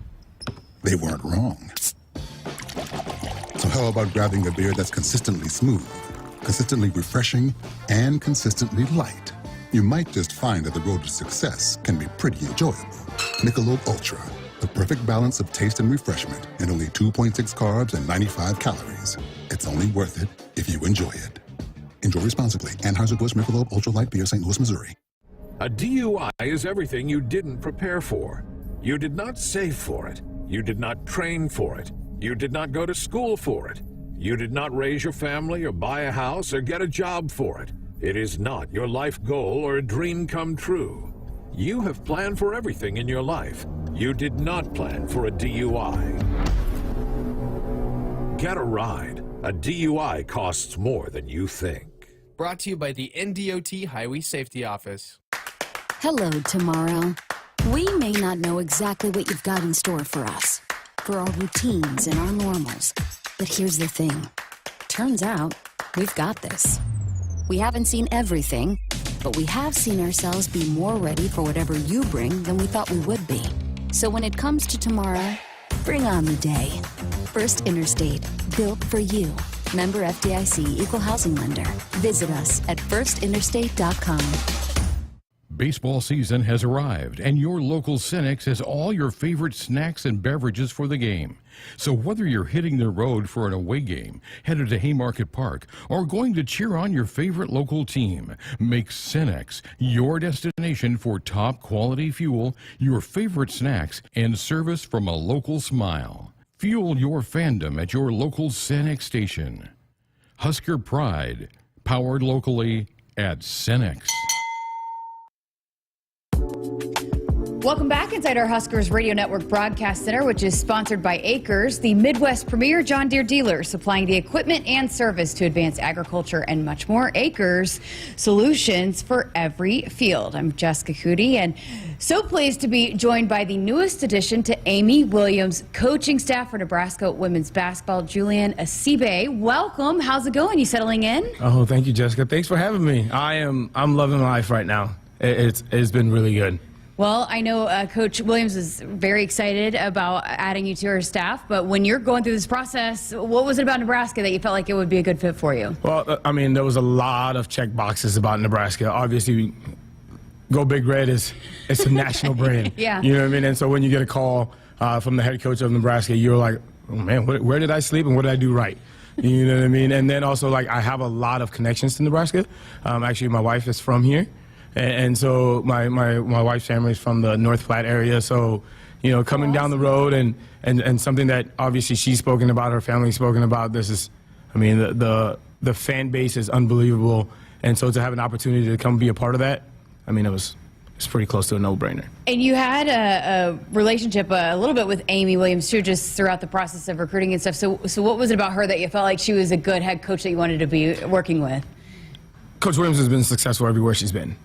S15: They weren't wrong. So how about grabbing a beer that's consistently smooth, consistently refreshing, and consistently light? You might just find that the road to success can be pretty enjoyable. Michelob Ultra, the perfect balance of taste and refreshment, and only 2.6 carbs and 95 calories. It's only worth it if you enjoy it. Enjoy responsibly. Anheuser-Busch Michelob Ultra Light Beer, St. Louis, Missouri.
S19: A DUI is everything you didn't prepare for. You did not save for it. You did not train for it. You did not go to school for it. You did not raise your family or buy a house or get a job for it. It is not your life goal or a dream come true. You have planned for everything in your life. You did not plan for a DUI. Get a ride. A DUI costs more than you think.
S20: Brought to you by the NDOT Highway Safety Office.
S21: Hello, tomorrow. We may not know exactly what you've got in store for us, for our routines and our normals. But here's the thing. Turns out, we've got this. We haven't seen everything, but we have seen ourselves be more ready for whatever you bring than we thought we would be. So when it comes to tomorrow, bring on the day. First Interstate, built for you. Member FDIC, Equal Housing Lender. Visit us at firstinterstate.com.
S4: Baseball season has arrived, and your local Cenex has all your favorite snacks and beverages for the game. So whether you're hitting the road for an away game, headed to Haymarket Park, or going to cheer on your favorite local team, make Cenex your destination for top quality fuel, your favorite snacks, and service from a local smile. Fuel your fandom at your local Cenex station. Husker Pride, powered locally at Cenex.
S5: Welcome back inside our Huskers Radio Network Broadcast Center, which is sponsored by Acres, the Midwest premier John Deere dealer, supplying the equipment and service to advance agriculture and much more. Acres, solutions for every field. I'm Jessica Coody, and so pleased to be joined by the newest addition to Amy Williams' coaching staff for Nebraska women's basketball, Julian Assibey. Welcome. How's it going? You settling in?
S26: Oh, thank you, Jessica. Thanks for having me. I'm loving life right now. It's been really good.
S5: Well, I know Coach Williams is very excited about adding you to her staff, but when you're going through this process, what was it about Nebraska that you felt like it would be a good fit for you?
S26: Well, I mean, there was a lot of check boxes about Nebraska. Obviously, Go Big Red it's a national brand.
S5: Yeah.
S26: You know what I mean? And so when you get a call from the head coach of Nebraska, you're like, oh, man, where did I sleep and what did I do right? You know what I mean? And then also, like, I have a lot of connections to Nebraska. Actually, my wife is from here. And so my wife's family is from the North Platte area. So, you know, coming down the road and something that obviously she's spoken about, her family's spoken about, this is, I mean, the fan base is unbelievable. And so to have an opportunity to come be a part of that, I mean, it's pretty close to a no-brainer.
S5: And you had a relationship a little bit with Amy Williams, too, just throughout the process of recruiting and stuff. So what was it about her that you felt like she was a good head coach that you wanted to be working with?
S26: Coach Williams has been successful everywhere she's been.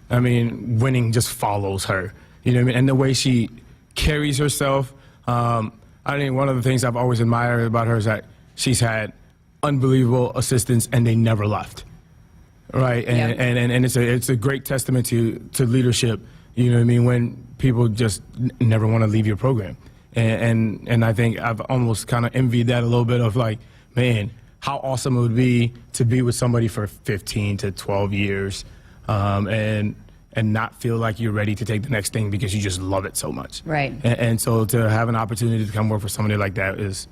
S26: I mean, winning just follows her. You know what I mean? And the way she carries herself, I think one of the things I've always admired about her is that she's had unbelievable assistants and they never left. Right? And it's a great testament to leadership, you know what I mean, when people just never want to leave your program. And I think I've almost kind of envied that a little bit of like, man, how awesome it would be to be with somebody for 15 to 12 years. And and not feel like you're ready to take the next thing because you just love it so much.
S5: Right.
S26: And so to have an opportunity to come work for somebody like that it's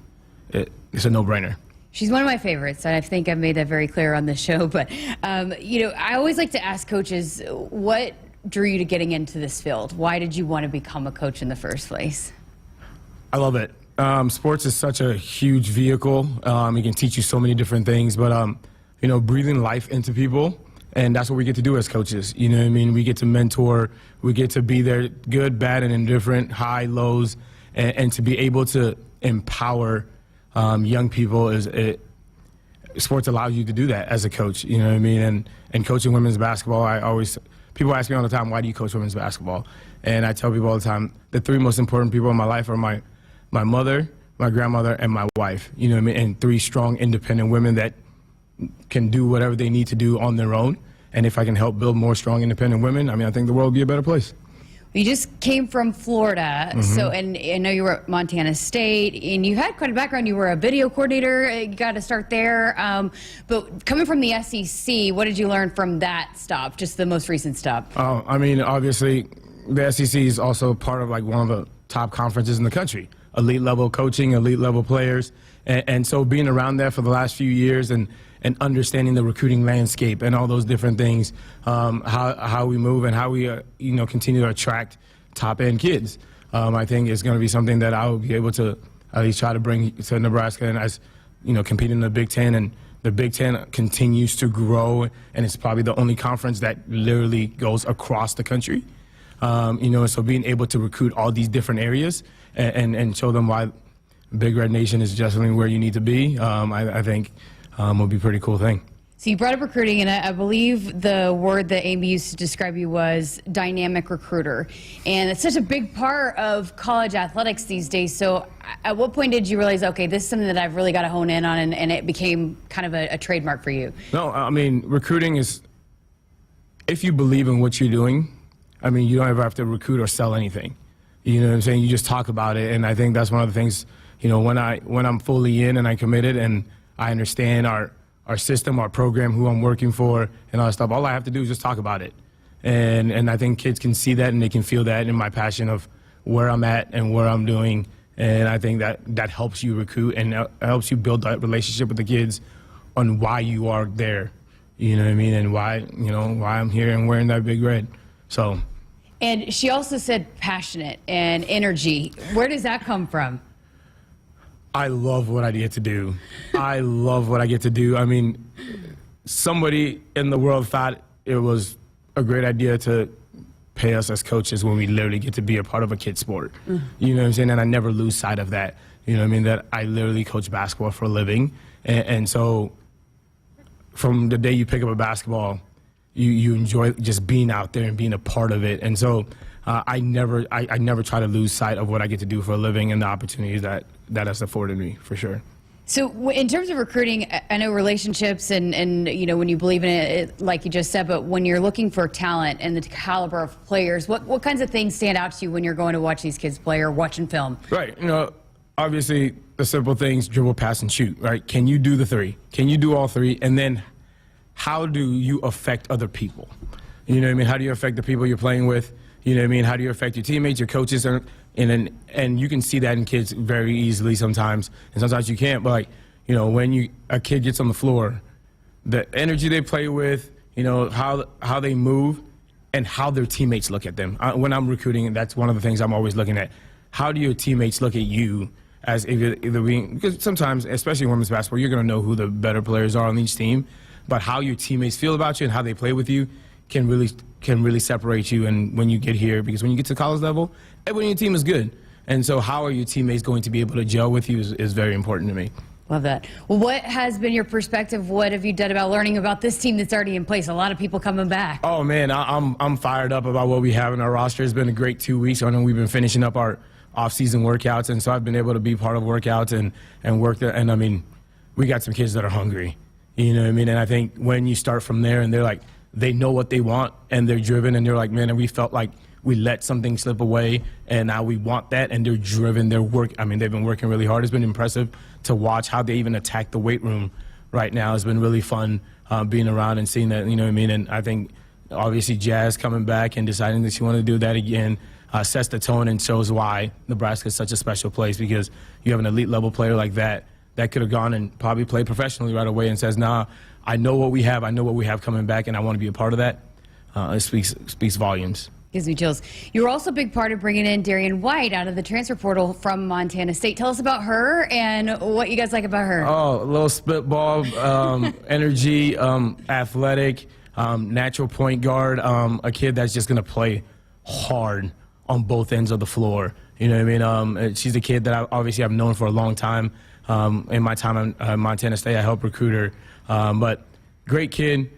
S26: a no-brainer.
S5: She's one of my favorites. I think I've made that very clear on the show. But, I always like to ask coaches, what drew you to getting into this field? Why did you want to become a coach in the first place?
S26: I love it. Sports is such a huge vehicle. It can teach you so many different things. But, breathing life into people, and that's what we get to do as coaches. You know what I mean? We get to mentor. We get to be there, good, bad, and indifferent, high, lows, and to be able to empower young people sports allows you to do that as a coach, you know what I mean? And coaching women's basketball, people ask me all the time, why do you coach women's basketball? And I tell people all the time, the three most important people in my life are my mother, my grandmother, and my wife, you know what I mean? And three strong, independent women that can do whatever they need to do on their own. And if I can help build more strong, independent women, I think the world would be a better place.
S5: You just came from Florida, and I know you were at Montana State, and you had quite a background. You were a video coordinator. You got to start there. But coming from the SEC, what did you learn from that stop, just the most recent stop?
S26: Obviously, the SEC is also part of one of the top conferences in the country. Elite level coaching, elite level players, and so being around there for the last few years and understanding the recruiting landscape and all those different things, how we move and how we continue to attract top end kids. I think it's going to be something that I will be able to at least try to bring to Nebraska, and as competing in the Big Ten, and the Big Ten continues to grow, and it's probably the only conference that literally goes across the country. So being able to recruit all these different areas and show them why Big Red Nation is definitely where you need to be, I think will be a pretty cool thing.
S5: So you brought up recruiting, and I believe the word that Amy used to describe you was dynamic recruiter. And it's such a big part of college athletics these days. So at what point did you realize, okay, this is something that I've really got to hone in on, and it became kind of a trademark for you?
S26: No, recruiting is, if you believe in what you're doing, you don't ever have to recruit or sell anything. You know what I'm saying? You just talk about it, and I think that's one of the things, when I'm fully in and I committed and I understand our system, our program, who I'm working for, and all that stuff, all I have to do is just talk about it. And I think kids can see that and they can feel that in my passion of where I'm at and where I'm doing. And I think that helps you recruit and helps you build that relationship with the kids on why you are there. You know what I mean? And why I'm here and wearing that big red. So.
S5: And she also said passionate and energy. Where does that come from?
S26: I love what I get to do. I love what I get to do. Somebody in the world thought it was a great idea to pay us as coaches when we literally get to be a part of a kid sport. You know what I'm saying? And I never lose sight of that. You know what I mean? That I literally coach basketball for a living. And so from the day you pick up a basketball, you enjoy just being out there and being a part of it. And so I never try to lose sight of what I get to do for a living and the opportunities that has afforded me, for sure.
S5: So in terms of recruiting, I know relationships and when you believe in it, like you just said, but when you're looking for talent and the caliber of players, what kinds of things stand out to you when you're going to watch these kids play or watching film?
S26: Right. Obviously the simple things, dribble, pass, and shoot, right? Can you do the three? Can you do all three? And then how do you affect other people? You know what I mean? How do you affect the people you're playing with? You know what I mean? How do you affect your teammates, your coaches? And you can see that in kids very easily sometimes, and sometimes you can't. But when a kid gets on the floor, the energy they play with, how they move, and how their teammates look at them. When I'm recruiting, that's one of the things I'm always looking at. How do your teammates look at you as either being? Because sometimes, especially in women's basketball, you're going to know who the better players are on each team, but how your teammates feel about you and how they play with you can really separate you. And when you get here, because when you get to college level, everybody on your team is good. And so how are your teammates going to be able to gel with you is very important to me.
S5: Love that. Well, what has been your perspective? What have you done about learning about this team that's already in place? A lot of people coming back.
S26: Oh, man, I'm fired up about what we have in our roster. It's been a great 2 weeks. I know we've been finishing up our off-season workouts, and so I've been able to be part of workouts and work there. And, we got some kids that are hungry. You know what I mean? And I think when you start from there and they're like, they know what they want and they're driven and they're like, man, and we felt like we let something slip away and now we want that, and they're driven, they've been working really hard. It's been impressive to watch how they even attack the weight room right now. It's been really fun being around and seeing that, you know what I mean? And I think obviously Jazz coming back and deciding that she wanted to do that again sets the tone and shows why Nebraska is such a special place, because you have an elite level player like that could have gone and probably played professionally right away and says, nah, I know what we have coming back, and I want to be a part of that. It speaks volumes.
S5: Gives me chills. You were also a big part of bringing in Darian White out of the transfer portal from Montana State. Tell us about her and what you guys like about her.
S26: Oh, a little spitball, energy, athletic, natural point guard, a kid that's just going to play hard on both ends of the floor. You know what I mean? She's a kid that I've known for a long time. In my time at Montana State, I helped recruit her. But great kid,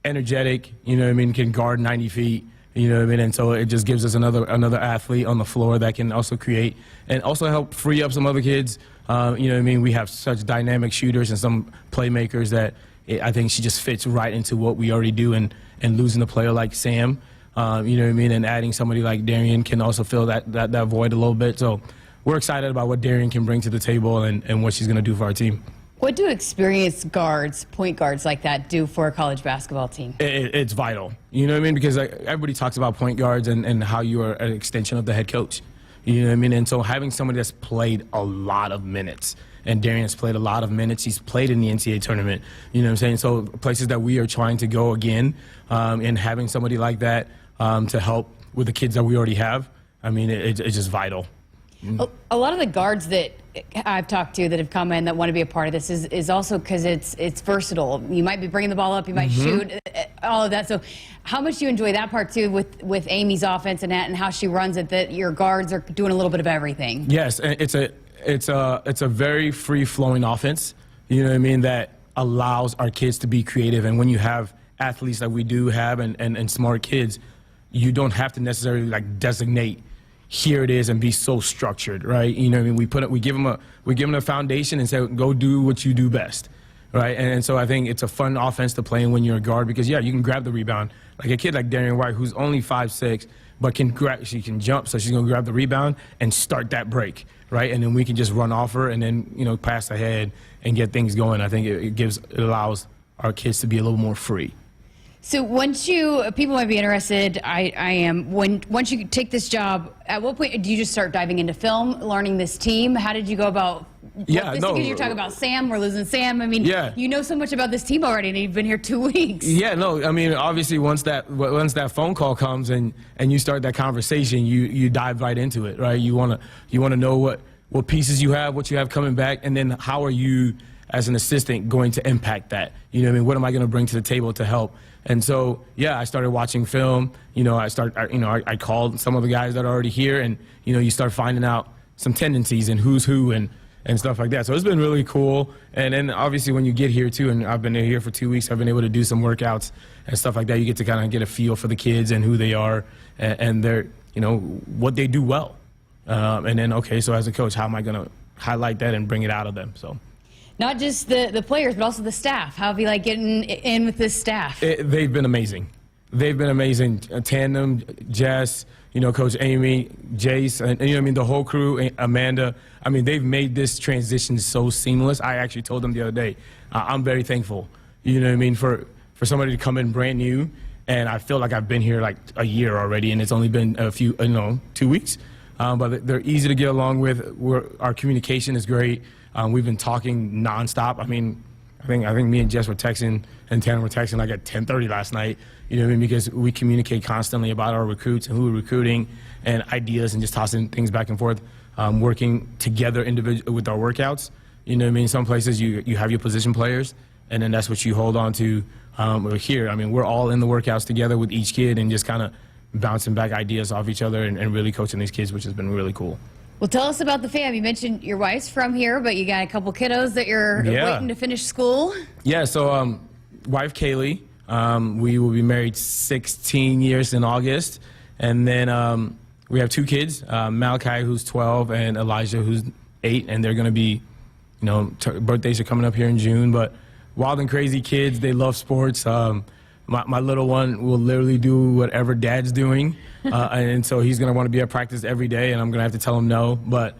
S26: energetic, you know what I mean, can guard 90 feet. You know what I mean? And so it just gives us another athlete on the floor that can also create and also help free up some other kids. You know what I mean? We have such dynamic shooters and some playmakers that I think she just fits right into what we already do. And losing a player like Sam, you know what I mean, and adding somebody like Darian can also fill that void a little bit. So we're excited about what Darian can bring to the table and what she's going to do for our team.
S5: What do experienced guards, point guards like that do for a college basketball team?
S26: It's vital. You know what I mean? Because everybody talks about point guards and how you are an extension of the head coach. You know what I mean? And so having somebody that's played a lot of minutes, and Darian's played a lot of minutes. He's played in the NCAA tournament. You know what I'm saying? So places that we are trying to go again, and having somebody like that to help with the kids that we already have, I mean, it's just vital.
S5: A lot of the guards that I've talked to that have come in that want to be a part of this is also because it's versatile. You might be bringing the ball up, you might shoot, all of that. So how much do you enjoy that part too with Amy's offense and how she runs it, that your guards are doing a little bit of everything?
S26: Yes, it's a very free-flowing offense, you know what I mean, that allows our kids to be creative. And when you have athletes that we do have and smart kids, you don't have to necessarily like designate here it is and be so structured, right? You know what I mean? We give them a foundation and say, go do what you do best, right? And so I think it's a fun offense to play when you're a guard because, yeah, you can grab the rebound. Like a kid like Darian White, who's only 5'6", but she can jump, so she's going to grab the rebound and start that break, right? And then we can just run off her and then, you know, pass ahead and get things going. I think it allows our kids to be a little more free.
S5: So people might be interested, I am, once you take this job, at what point do you just start diving into film, learning this team? How did you go about, because you're talking about Sam, we're losing Sam. I mean, you know so much about this team already and you've been here 2 weeks. Yeah, no, I mean, obviously once that phone call comes and you start that conversation, you dive right into it, right? You want to know what pieces you have, what you have coming back, and then how are you as an assistant going to impact that? You know what I mean? What am I going to bring to the table to help? And so, yeah, I started watching film. You know, I called some of the guys that are already here, and, you know, you start finding out some tendencies and who's who and stuff like that. So it's been really cool. And then obviously when you get here too, and I've been here for 2 weeks, I've been able to do some workouts and stuff like that. You get to kind of get a feel for the kids and who they are and their, you know, what they do well. And then, okay, so as a coach, how am I going to highlight that and bring it out of them? So. Not just the players, but also the staff. How have you liked getting in with this staff?
S26: They've been amazing. They've been amazing. Tandem, Jess, you know, Coach Amy, Jace, and you know what I mean, the whole crew, Amanda. I mean, they've made this transition so seamless. I actually told them the other day, I'm very thankful, you know what I mean, for somebody to come in brand new. And I feel like I've been here like a year already, and it's only been a few, 2 weeks. But they're easy to get along with. Our communication is great. We've been talking nonstop. I mean, I think me and Jess were texting and Tanner were texting like at 10:30 last night. You know what I mean? Because we communicate constantly about our recruits and who we're recruiting and ideas and just tossing things back and forth, working together with our workouts. You know what I mean? Some places you have your position players, and then that's what you hold on to. Here, I mean, we're all in the workouts together with each kid and just kind of bouncing back ideas off each other and really coaching these kids, which has been really cool.
S5: Well, tell us about the fam. You mentioned your wife's from here, but you got a couple kiddos that you're waiting to finish school.
S26: Yeah, so wife Kelli, we will be married 16 years in August. And then we have two kids, Malachi, who's 12, and Elijah, who's 8. And they're going to be, you know, birthdays are coming up here in June. But wild and crazy kids, they love sports. My little one will literally do whatever dad's doing. And so he's going to want to be at practice every day, and I'm going to have to tell him no. But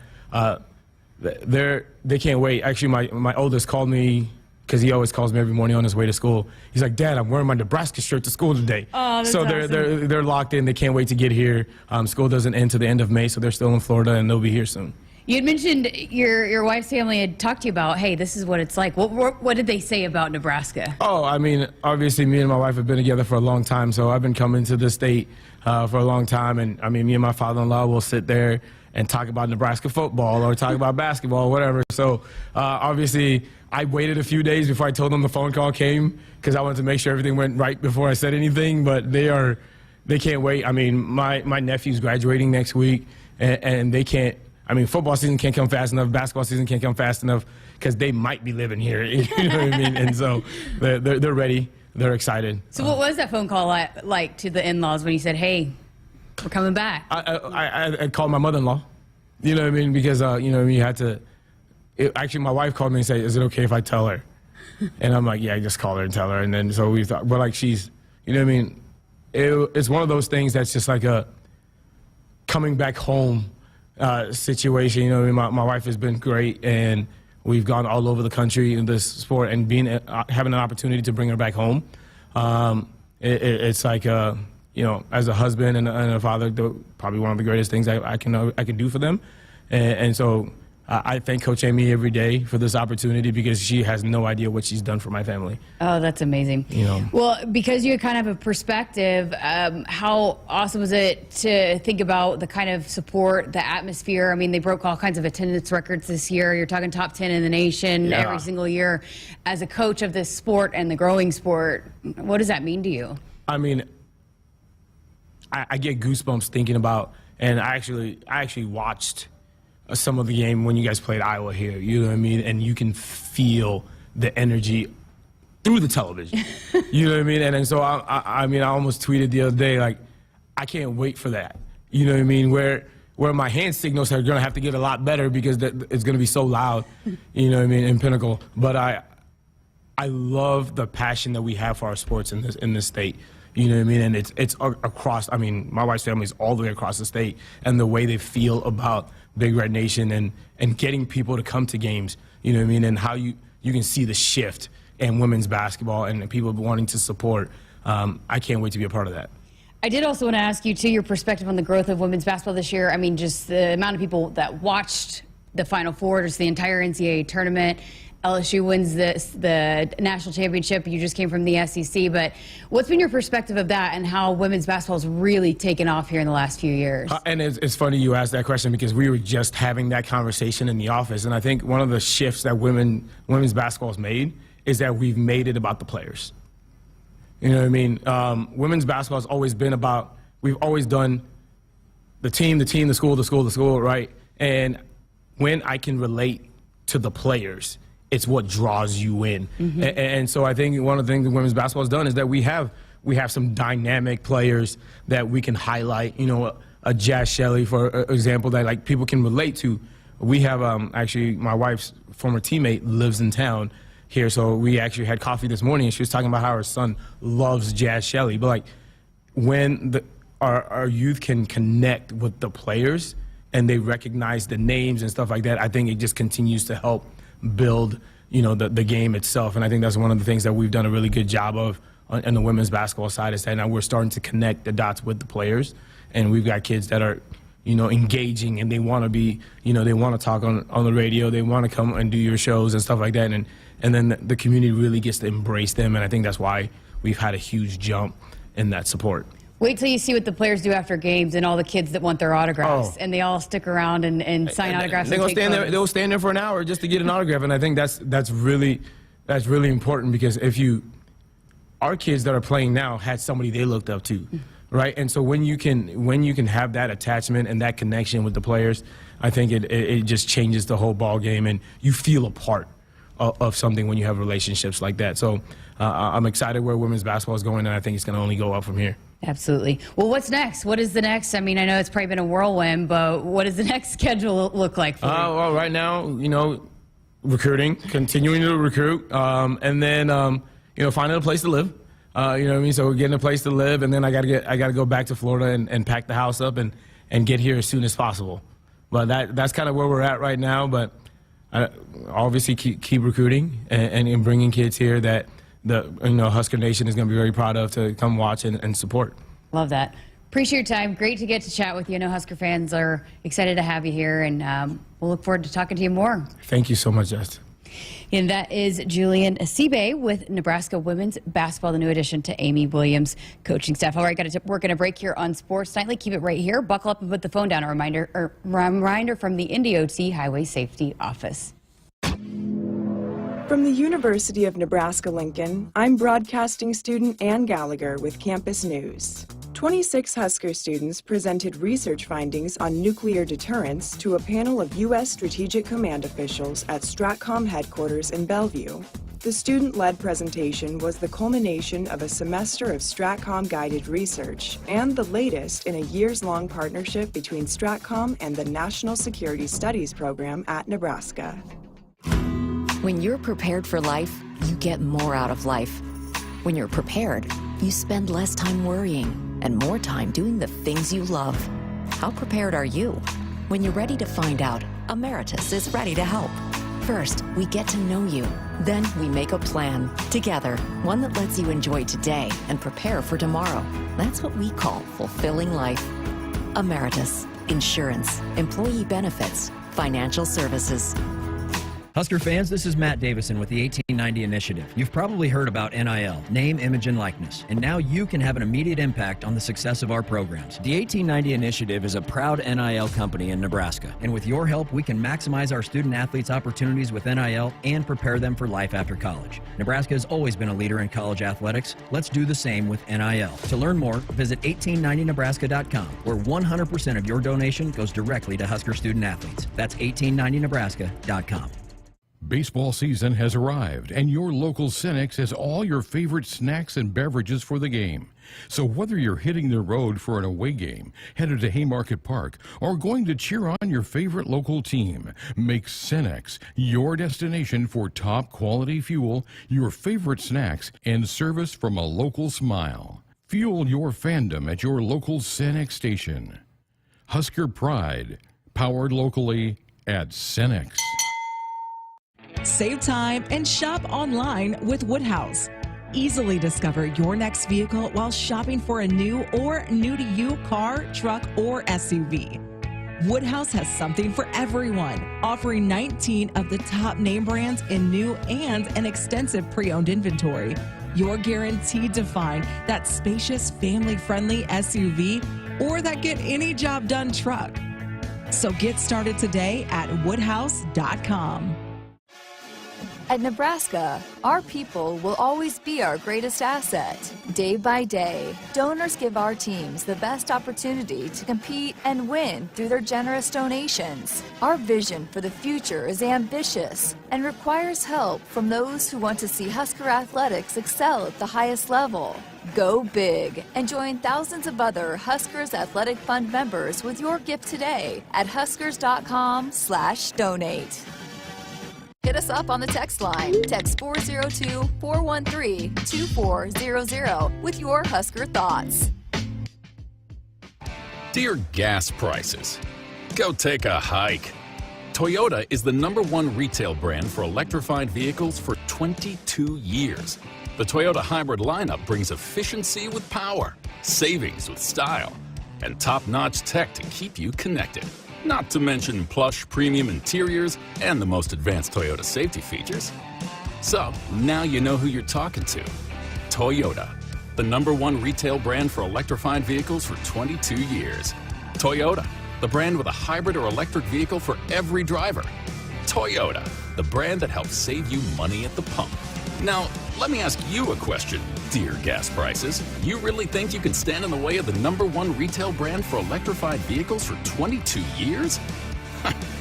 S26: they can't wait. Actually, my oldest called me because he always calls me every morning on his way to school. He's like, Dad, I'm wearing my Nebraska shirt to school today.
S5: Oh, that's
S26: so
S5: awesome.
S26: they're locked in. They can't wait to get here. School doesn't end to the end of May, so they're still in Florida, and they'll be here soon.
S5: You had mentioned your wife's family had talked to you about, hey, this is what it's like. What did they say about Nebraska?
S26: Oh, I mean, obviously me and my wife have been together for a long time, so I've been coming to the state for a long time. And I mean, me and my father-in-law will sit there and talk about Nebraska football or talk about basketball or whatever. So obviously I waited a few days before I told them the phone call came because I wanted to make sure everything went right before I said anything. But they can't wait. I mean, my nephew's graduating next week, and they can't. I mean, football season can't come fast enough. Basketball season can't come fast enough because they might be living here. You know what I mean? And so they're ready. They're excited.
S5: So what was that phone call like to the in-laws when you said, hey, we're coming back?
S26: I called my mother-in-law. You know what I mean? Because, you know, you had to. Actually, my wife called me and said, is it okay if I tell her? And I'm like, yeah, just call her and tell her. And then so we thought, but like she's, you know what I mean? It's one of those things that's just like a coming back home situation. You know what I mean? My wife has been great, and we've gone all over the country in this sport, and having an opportunity to bring her back home. It's like, you know, as a husband and a father, probably one of the greatest things I can do for them. And so I thank Coach Amy every day for this opportunity because she has no idea what she's done for my family.
S5: Oh, that's amazing.
S26: You know.
S5: Well, because you kind of have a perspective, how awesome was it to think about the kind of support, the atmosphere? I mean, they broke all kinds of attendance records this year. You're talking top 10 in the nation every single year. As a coach of this sport and the growing sport, what does that mean to you?
S26: I mean, I get goosebumps thinking about, and I actually watched some of the game when you guys played Iowa here, you know what I mean? And you can feel the energy through the television, you know what I mean? And so I mean, I almost tweeted the other day, like, I can't wait for that, you know what I mean? Where my hand signals are gonna have to get a lot better because it's gonna be so loud, you know what I mean, in Pinnacle. But I love the passion that we have for our sports in this state. You know what I mean? And it's across, I mean, my wife's family is all the way across the state, and the way they feel about Big Red Nation and getting people to come to games, you know what I mean? And how you can see the shift in women's basketball and people wanting to support. I can't wait to be a part of that.
S5: I did also want to ask you, too, your perspective on the growth of women's basketball this year. I mean, just the amount of people that watched the Final Four, just the entire NCAA tournament. LSU wins the national championship. You just came from the SEC, but what's been your perspective of that and how women's basketball has really taken off here in the last few years?
S26: And it's funny you asked that question because we were just having that conversation in the office, and I think one of the shifts that women's basketball has made is that we've made it about the players. You know what I mean? Women's basketball has always been about, we've always done the team, the school, right? And when I can relate to the players, it's what draws you in. Mm-hmm. And so I think one of the things that women's basketball has done is that we have some dynamic players that we can highlight. You know, a Jazz Shelley, for example, that like people can relate to. We have actually my wife's former teammate lives in town here, so we actually had coffee this morning, and she was talking about how her son loves Jazz Shelley. But like when our youth can connect with the players and they recognize the names and stuff like that, I think it just continues to help build, you know, the game itself. And I think that's one of the things that we've done a really good job of on the women's basketball side, is that now we're starting to connect the dots with the players, and we've got kids that are, you know, engaging, and they want to be, you know, they want to talk on the radio, they want to come and do your shows and stuff like that, and then the community really gets to embrace them, and I think that's why we've had a huge jump in that support.
S5: Wait till you see what the players do after games and all the kids that want their autographs, and they all stick around and sign autographs.
S26: They'll stand there for an hour just to get an autograph, and I think that's really important, because our kids that are playing now had somebody they looked up to, right? And so when you can have that attachment and that connection with the players, I think it just changes the whole ball game, and you feel a part of something when you have relationships like that. So I'm excited where women's basketball is going, and I think it's going to only go up from here.
S5: Absolutely. Well, what's next? What is the next? I mean, I know it's probably been a whirlwind, but what does the next schedule look like for you?
S26: Well, right now, you know, recruiting, continuing to recruit, and then, you know, finding a place to live. You know what I mean? So we're getting a place to live, and then I got to go back to Florida and pack the house up and get here as soon as possible. But that's kind of where we're at right now. But obviously keep recruiting and bringing kids here that the Husker Nation is going to be very proud of to come watch and support.
S5: Love that. Appreciate your time. Great to get to chat with you. I know Husker fans are excited to have you here, and we'll look forward to talking to you more.
S26: Thank you so much, Justin.
S5: And that is Julian Assibey with Nebraska women's basketball, the new addition to Amy Williams' coaching staff. All right, we're going to break here on Sports Nightly. Keep it right here. Buckle up and put the phone down. A reminder from the NDOT Highway Safety Office.
S6: From the University of Nebraska-Lincoln, I'm broadcasting student Ann Gallagher with Campus News. 26 Husker students presented research findings on nuclear deterrence to a panel of U.S. Strategic Command officials at STRATCOM headquarters in Bellevue. The student-led presentation was the culmination of a semester of STRATCOM-guided research and the latest in a years-long partnership between STRATCOM and the National Security Studies program at Nebraska.
S11: When you're prepared for life, you get more out of life. When you're prepared, you spend less time worrying and more time doing the things you love. How prepared are you? When you're ready to find out, Emeritus is ready to help. First, we get to know you. Then we make a plan together, one that lets you enjoy today and prepare for tomorrow. That's what we call fulfilling life. Emeritus, insurance, employee benefits, financial services.
S3: Husker fans, this is Matt Davison with the 1890 Initiative. You've probably heard about NIL, name, image, and likeness, and now you can have an immediate impact on the success of our programs. The 1890 Initiative is a proud NIL company in Nebraska, and with your help, we can maximize our student athletes' opportunities with NIL and prepare them for life after college. Nebraska has always been a leader in college athletics. Let's do the same with NIL. To learn more, visit 1890nebraska.com, where 100% of your donation goes directly to Husker student athletes. That's 1890nebraska.com.
S4: Baseball season has arrived, and your local Cenex has all your favorite snacks and beverages for the game. So whether you're hitting the road for an away game, headed to Haymarket Park, or going to cheer on your favorite local team, make Cenex your destination for top quality fuel, your favorite snacks, and service from a local smile. Fuel your fandom at your local Cenex station. Husker Pride, powered locally at Cenex.
S7: Save time and shop online with Woodhouse. Easily discover your next vehicle while shopping for a new or new-to-you car, truck, or SUV. Woodhouse has something for everyone, offering 19 of the top name brands in new and an extensive pre-owned inventory. You're guaranteed to find that spacious, family-friendly SUV or that get any job done truck. So get started today at woodhouse.com.
S2: At Nebraska, our people will always be our greatest asset. Day by day, donors give our teams the best opportunity to compete and win through their generous donations. Our vision for the future is ambitious and requires help from those who want to see Husker athletics excel at the highest level. Go big and join thousands of other Huskers Athletic Fund members with your gift today at huskers.com/donate. Hit us up on the text line. Text 402-413-2400 with your Husker thoughts.
S8: Dear gas prices, go take a hike. Toyota is the #1 retail brand for electrified vehicles for 22 years. The Toyota hybrid lineup brings efficiency with power, savings with style, and top-notch tech to keep you connected. Not to mention plush premium interiors and the most advanced Toyota safety features. So, now you know who you're talking to. Toyota, the #1 retail brand for electrified vehicles for 22 years. Toyota, the brand with a hybrid or electric vehicle for every driver. Toyota, the brand that helps save you money at the pump. Now, let me ask you a question, dear gas prices. You really think you can stand in the way of the #1 retail brand for electrified vehicles for 22 years?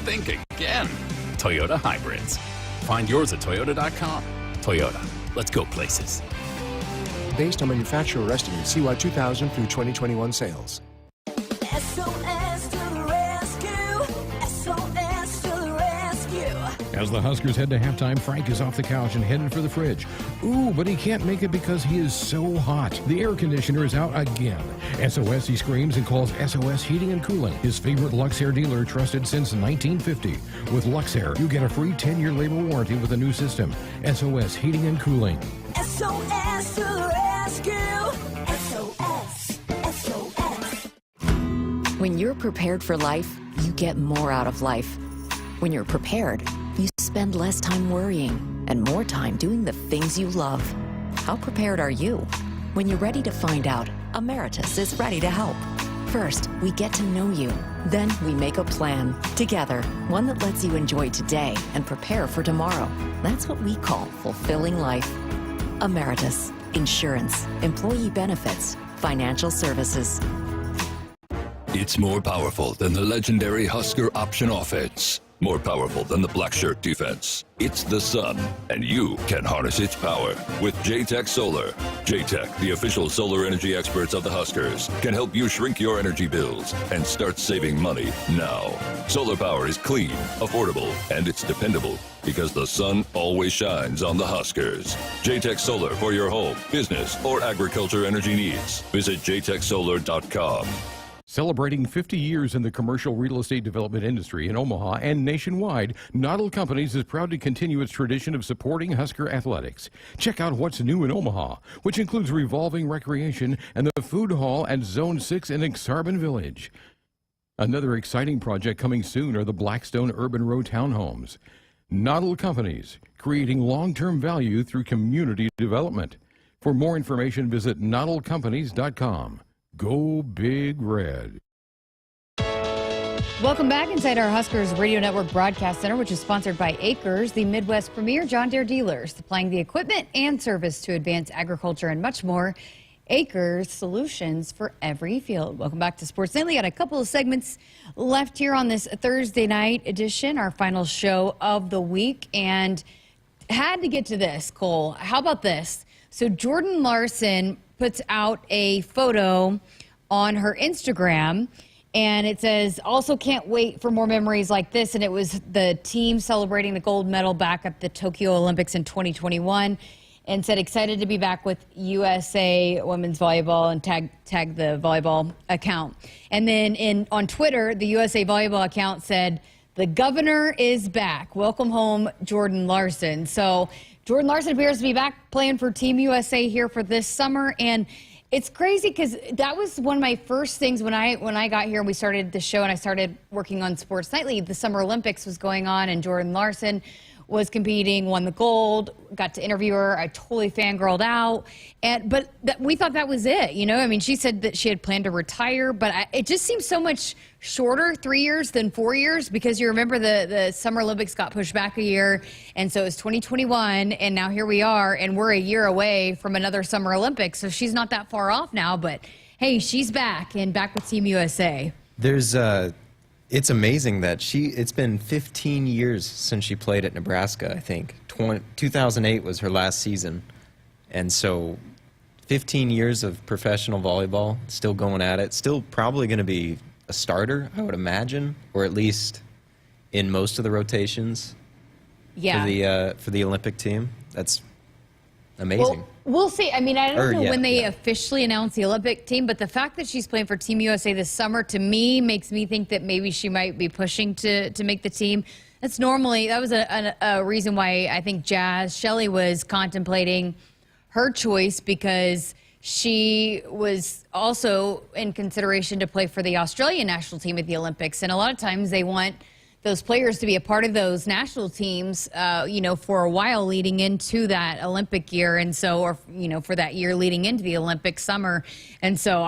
S8: Think again. Toyota Hybrids. Find yours at toyota.com. Toyota, let's go places.
S14: Based on manufacturer estimates, CY 2000 through 2021 sales.
S22: SOS to the rescue. SOS to the rescue.
S4: As the Huskers head to halftime, Frank is off the couch and headed for the fridge. Ooh, but he can't make it because he is so hot. The air conditioner is out again. SOS, he screams and calls SOS Heating and Cooling, his favorite Luxair dealer trusted since 1950. With Luxair, you get a free 10-year labor warranty with a new system. SOS Heating and Cooling.
S1: SOS to the rescue. SOS. SOS.
S11: When you're prepared for life, you get more out of life. When you're prepared, you spend less time worrying and more time doing the things you love. How prepared are you? When you're ready to find out, Emeritus is ready to help. First, we get to know you. Then we make a plan together, one that lets you enjoy today and prepare for tomorrow. That's what we call fulfilling life. Emeritus, insurance, employee benefits, financial services.
S9: It's more powerful than the legendary Husker option offense. More powerful than the black shirt defense. It's the sun, and you can harness its power with JTech Solar. JTech, the official solar energy experts of the Huskers, can help you shrink your energy bills and start saving money now. Solar power is clean, affordable, and it's dependable because the sun always shines on the Huskers. JTech Solar for your home, business, or agriculture energy needs. Visit jtechsolar.com.
S4: Celebrating 50 years in the commercial real estate development industry in Omaha and nationwide, Noddle Companies is proud to continue its tradition of supporting Husker athletics. Check out what's new in Omaha, which includes revolving recreation and the food hall at Zone 6 in Exarban Village. Another exciting project coming soon are the Blackstone Urban Row townhomes. Noddle Companies, creating long-term value through community development. For more information, visit noddlecompanies.com. Go Big Red.
S5: Welcome back inside our Huskers Radio Network Broadcast Center, which is sponsored by Acres, the Midwest premier John Deere dealers, supplying the equipment and service to advance agriculture and much more. Acres, solutions for every field. Welcome back to Sports Nightly. Got a couple of segments left here on this Thursday night edition, our final show of the week, and had to get to this, Cole. How about this? So Jordan Larson puts out a photo on her Instagram, and it says, also can't wait for more memories like this. And it was the team celebrating the gold medal back at the Tokyo Olympics in 2021, and said excited to be back with USA women's volleyball, and tag the volleyball account. And then on Twitter, the USA volleyball account said, the governor is back. Welcome home, Jordan Larson. So Jordan Larson appears to be back playing for Team USA here for this summer, and it's crazy because that was one of my first things when I got here and we started the show and I started working on Sports Nightly. The Summer Olympics was going on and Jordan Larson was competing, won the gold, got to interview her. I totally fangirled out. But we thought that was it, you know? I mean, she said that she had planned to retire, but it just seems so much shorter, 3 years than 4 years, because you remember the Summer Olympics got pushed back a year, and so it was 2021, and now here we are, and we're a year away from another Summer Olympics, so she's not that far off now, but hey, she's back, and back with Team USA.
S12: It's amazing that it's been 15 years since she played at Nebraska, I think. 2008 was her last season. And so 15 years of professional volleyball, still going at it, still probably going to be a starter, I would imagine, or at least in most of the rotations for the Olympic team. That's amazing.
S5: Well, we'll see. I mean, I don't know when they officially announce the Olympic team, but the fact that she's playing for Team USA this summer, to me, makes me think that maybe she might be pushing to make the team. That was a reason why I think Jazz Shelley was contemplating her choice, because she was also in consideration to play for the Australian national team at the Olympics. And a lot of times they want those players to be a part of those national teams, for a while leading into that Olympic year. And so, for that year leading into the Olympic summer. And so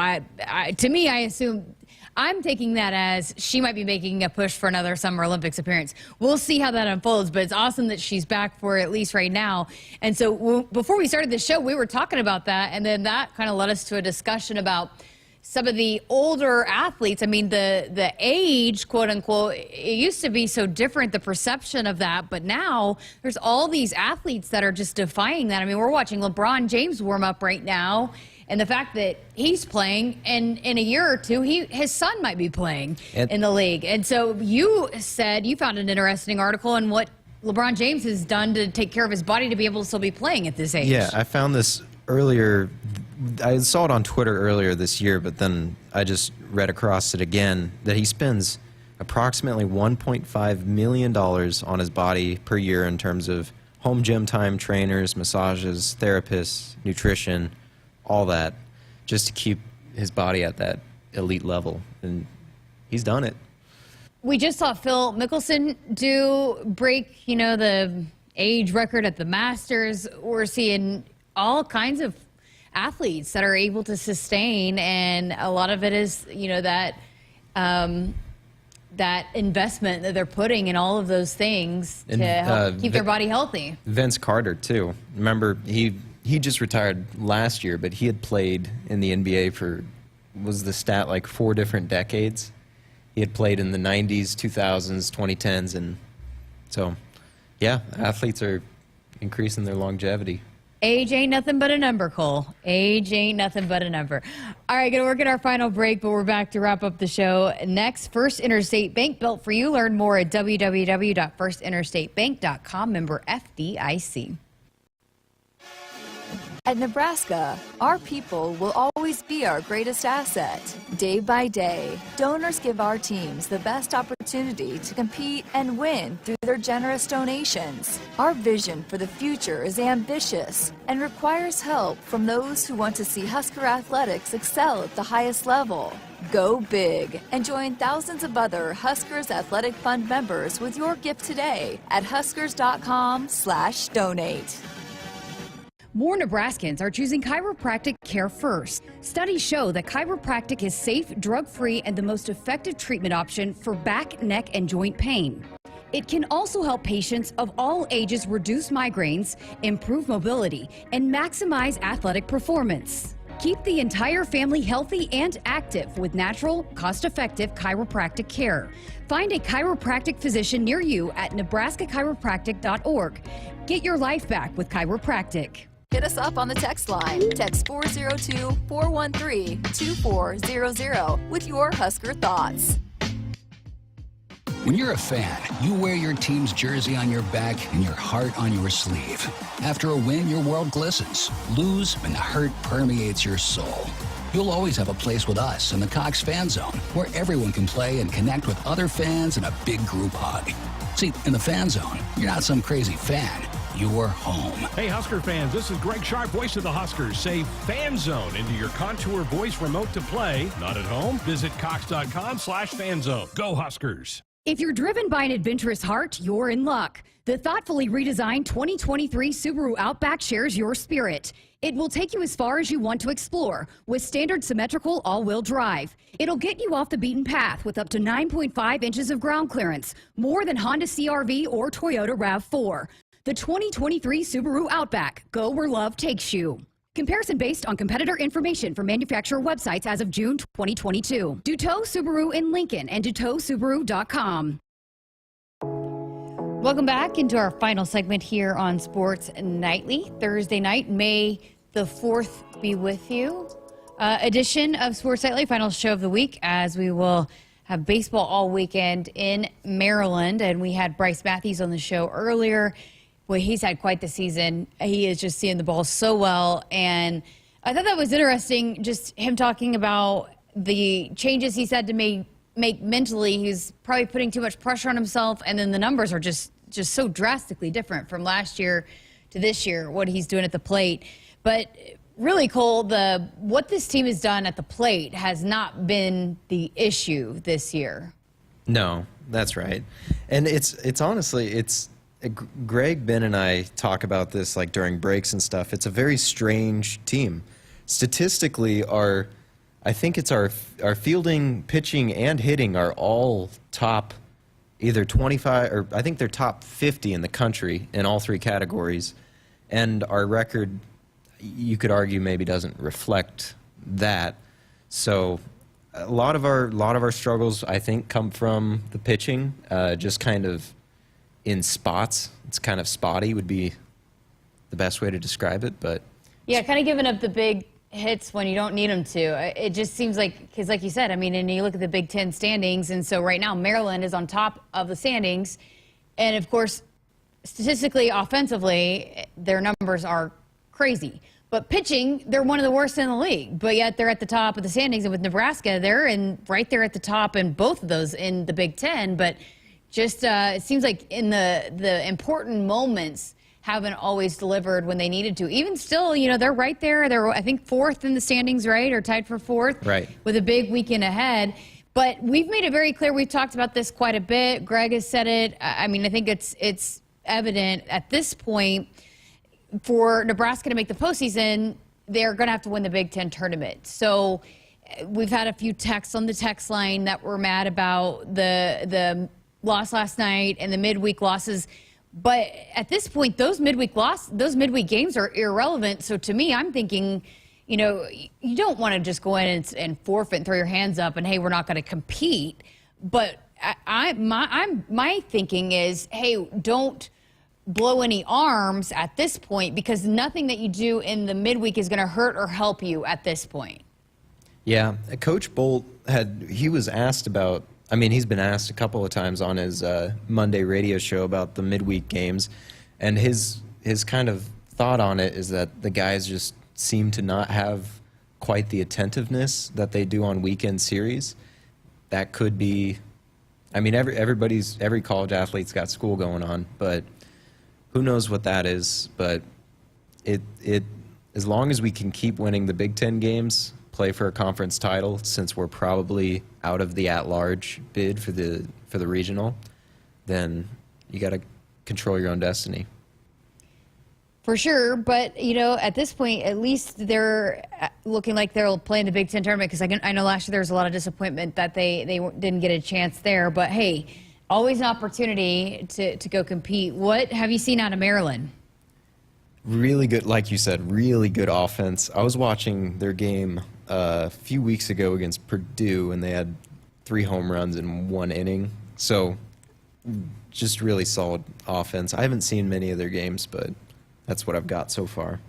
S5: to me, I assume I'm taking that as she might be making a push for another Summer Olympics appearance. We'll see how that unfolds, but it's awesome that she's back for at least right now. And so before we started the show, we were talking about that, and then that kind of led us to a discussion about some of the older athletes. I mean, the age, quote unquote, it used to be so different, the perception of that, but now there's all these athletes that are just defying that. I mean, we're watching LeBron James warm up right now, and the fact that he's playing, and in a year or two, his son might be playing in the league. And so you said you found an interesting article, and what LeBron James has done to take care of his body to be able to still be playing at this age.
S12: Yeah, I found this earlier. I saw it on Twitter earlier this year, but then I just read across it again that he spends approximately $1.5 million on his body per year in terms of home gym time, trainers, massages, therapists, nutrition, all that, just to keep his body at that elite level. And he's done it.
S5: We just saw Phil Mickelson break, the age record at the Masters. We're seeing all kinds of athletes that are able to sustain, and a lot of it is, that investment that they're putting in all of those things to help keep their body healthy.
S12: Vince Carter, too. Remember, he just retired last year, but he had played in the NBA for, was the stat like 4 different decades? He had played in the 90s, 2000s, 2010s, and so, yeah, athletes are increasing their longevity.
S5: Age ain't nothing but a number, Cole. Age ain't nothing but a number. All right, going to work at our final break, but we're back to wrap up the show. Next, First Interstate Bank, built for you. Learn more at www.firstinterstatebank.com. Member FDIC.
S2: At Nebraska, our people will always be our greatest asset. Day by day, donors give our teams the best opportunity to compete and win through their generous donations. Our vision for the future is ambitious and requires help from those who want to see Husker athletics excel at the highest level. Go big and join thousands of other Huskers Athletic Fund members with your gift today at huskers.com/donate.
S5: More Nebraskans are choosing chiropractic care first. Studies show that chiropractic is safe, drug-free, and the most effective treatment option for back, neck, and joint pain. It can also help patients of all ages reduce migraines, improve mobility, and maximize athletic performance. Keep the entire family healthy and active with natural, cost-effective chiropractic care. Find a chiropractic physician near you at nebraska-chiropractic.org. Get your life back with chiropractic.
S2: Hit us up on the text line. Text 402-413-2400 with your Husker thoughts.
S10: When you're a fan, you wear your team's jersey on your back and your heart on your sleeve. After a win, your world glistens. Lose, and the hurt permeates your soul. You'll always have a place with us in the Cox Fan Zone, where everyone can play and connect with other fans in a big group hug. See, in the Fan Zone, you're not some crazy fan. You're home.
S4: Hey, Husker fans, this is Greg Sharpe, voice of the Huskers. Say Fan Zone into your Contour voice remote to play. Not at home? Visit cox.com/fanzone. Go Huskers.
S5: If you're driven by an adventurous heart, you're in luck. The thoughtfully redesigned 2023 Subaru Outback shares your spirit. It will take you as far as you want to explore with standard symmetrical all-wheel drive. It'll get you off the beaten path with up to 9.5 inches of ground clearance, more than Honda CR-V or Toyota RAV4. The 2023 Subaru Outback. Go where love takes you. Comparison based on competitor information from manufacturer websites as of June 2022. Duteau Subaru in Lincoln and DuteauSubaru.com. Welcome back into our final segment here on Sports Nightly. Thursday night, May the 4th be with you. Edition of Sports Nightly, final show of the week, as we will have baseball all weekend in Maryland. And we had Brice Matthews on the show earlier. Well, he's had quite the season. He is just seeing the ball so well. And I thought that was interesting, just him talking about the changes he's had to make mentally. He's probably putting too much pressure on himself. And then the numbers are just so drastically different from last year to this year, what he's doing at the plate. But really, Cole, what this team has done at the plate has not been the issue this year.
S12: No, that's right. And it's honestly, Greg, Ben, and I talk about this like during breaks and stuff. It's a very strange team. Statistically, I think it's our fielding, pitching, and hitting are all top either 25 or I think they're top 50 in the country in all 3 categories. And our record, you could argue, maybe doesn't reflect that. So a lot of our struggles, I think, come from the pitching, just kind of in spots. It's kind of spotty would be the best way to describe it. But
S5: yeah, kind of giving up the big hits when you don't need them to. It just seems like, because like you said, I mean, and you look at the Big Ten standings, and so right now Maryland is on top of the standings, and of course statistically, offensively, their numbers are crazy. But pitching, they're one of the worst in the league. But yet they're at the top of the standings. And with Nebraska, they're right there at the top in both of those in the Big Ten. But just it seems like in the important moments, haven't always delivered when they needed to. Even still, they're right there. They're, I think, 4th in the standings, right? Or tied for 4th.
S12: Right. With
S5: a big weekend ahead. But we've made it very clear. We've talked about this quite a bit. Greg has said it. I mean, I think it's evident at this point for Nebraska to make the postseason, they're going to have to win the Big Ten tournament. So we've had a few texts on the text line that were mad about the loss last night and the midweek losses. But at this point, those midweek games are irrelevant. So to me, I'm thinking, you don't want to just go in and forfeit and throw your hands up and, hey, we're not going to compete. But my thinking is, hey, don't blow any arms at this point, because nothing that you do in the midweek is going to hurt or help you at this point.
S12: Yeah, Coach Bolt he was asked about, he's been asked a couple of times on his Monday radio show about the midweek games, and his kind of thought on it is that the guys just seem to not have quite the attentiveness that they do on weekend series. That could be, every college athlete's got school going on, but who knows what that is. But it as long as we can keep winning the Big Ten games, play for a conference title, since we're probably out of the at-large bid for the regional, then you got to control your own destiny.
S5: For sure, but at this point, at least they're looking like they'll play in the Big Ten tournament, because I know last year there was a lot of disappointment that they didn't get a chance there. But hey, always an opportunity to go compete. What have you seen out of Maryland?
S12: Really good, like you said, really good offense. I was watching their game a few weeks ago against Purdue, and they had 3 home runs in 1 inning. So just really solid offense. I haven't seen many of their games, but that's what I've got so far.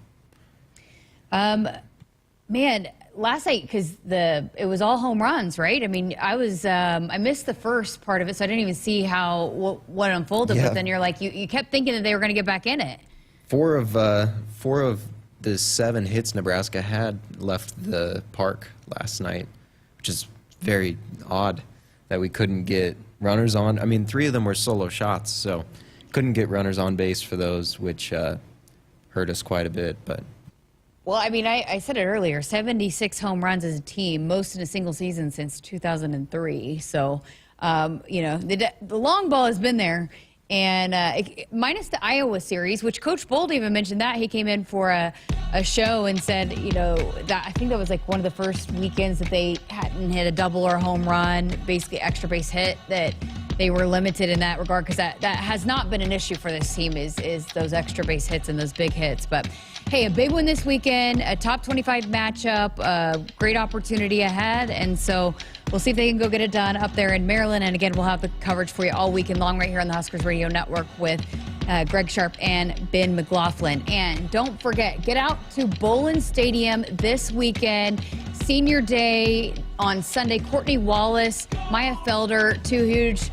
S5: Man, last night, because it was all home runs, right? I missed the first part of it, so I didn't even see what unfolded.
S12: Yeah.
S5: But then you're like, you kept thinking that they were going to get back in it.
S12: 4 of the 7 hits Nebraska had left the park last night, which is very odd that we couldn't get runners on. 3 of them were solo shots, so couldn't get runners on base for those, which hurt us quite a bit. But
S5: well, I said it earlier, 76 home runs as a team, most in a single season since 2003. So, the long ball has been there. And minus the Iowa series, which Coach Bold even mentioned that. He came in for a show and said, that I think that was like one of the first weekends that they hadn't hit a double or a home run, basically extra base hit, that they were limited in that regard, because that has not been an issue for this team, is those extra base hits and those big hits. But hey, a big one this weekend, a top 25 matchup, a great opportunity ahead. And so we'll see if they can go get it done up there in Maryland. And again, we'll have the coverage for you all weekend long right here on the Huskers Radio Network with Greg Sharpe and Ben McLaughlin. And don't forget, get out to Bolin Stadium this weekend. Senior Day on Sunday. Courtney Wallace, Maya Felder, 2 huge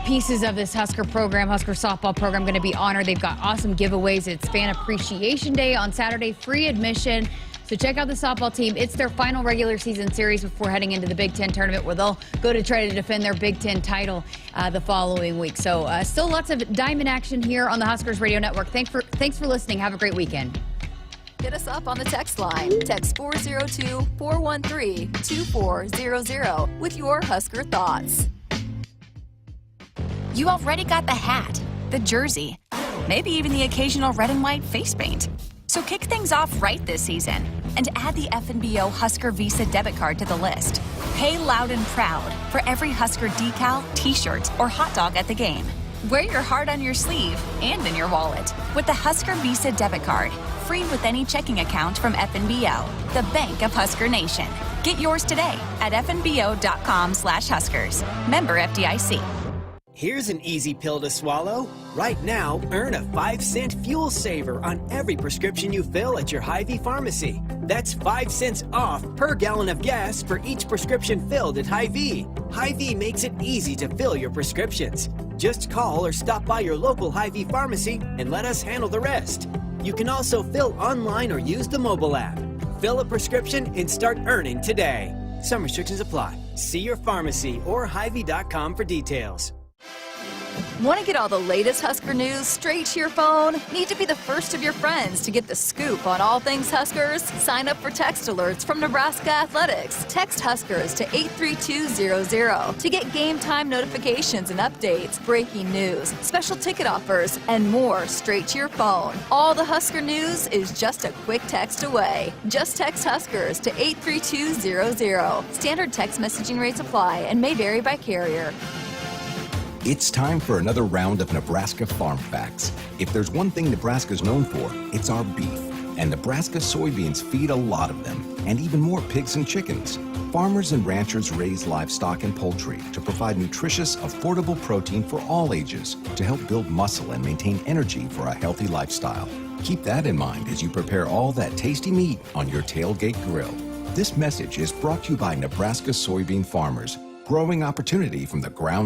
S5: pieces of this Husker program, Husker softball program, going to be honored. They've got awesome giveaways. It's Fan Appreciation Day on Saturday, free admission. So check out the softball team. It's their final regular season series before heading into the Big Ten tournament, where they'll go to try to defend their Big Ten title the following week. So still lots of diamond action here on the Huskers Radio Network. Thanks for listening. Have a great weekend.
S2: Hit us up on the text line. Text 402-413-2400 with your Husker thoughts.
S16: You already got the hat, the jersey, maybe even the occasional red and white face paint. So kick things off right this season and add the FNBO Husker Visa debit card to the list. Pay loud and proud for every Husker decal, t-shirt, or hot dog at the game. Wear your heart on your sleeve and in your wallet with the Husker Visa debit card, free with any checking account from FNBO, the bank of Husker Nation. Get yours today at fnbo.com/Huskers. Member FDIC.
S17: Here's an easy pill to swallow. Right now, earn a 5-cent fuel saver on every prescription you fill at your Hy-Vee pharmacy. That's 5 cents off per gallon of gas for each prescription filled at Hy-Vee. Hy-Vee makes it easy to fill your prescriptions. Just call or stop by your local Hy-Vee pharmacy and let us handle the rest. You can also fill online or use the mobile app. Fill a prescription and start earning today. Some restrictions apply. See your pharmacy or Hy-Vee.com for details.
S2: Want to get all the latest Husker news straight to your phone? Need to be the first of your friends to get the scoop on all things Huskers? Sign up for text alerts from Nebraska Athletics. Text Huskers to 83200 to get game time notifications and updates, breaking news, special ticket offers, and more straight to your phone. All the Husker news is just a quick text away. Just text Huskers to 83200. Standard text messaging rates apply and may vary by carrier.
S13: It's time for another round of Nebraska Farm Facts. If there's one thing Nebraska's known for, it's our beef. And Nebraska soybeans feed a lot of them, and even more pigs and chickens. Farmers and ranchers raise livestock and poultry to provide nutritious, affordable protein for all ages to help build muscle and maintain energy for a healthy lifestyle. Keep that in mind as you prepare all that tasty meat on your tailgate grill. This message is brought to you by Nebraska soybean farmers, growing opportunity from the ground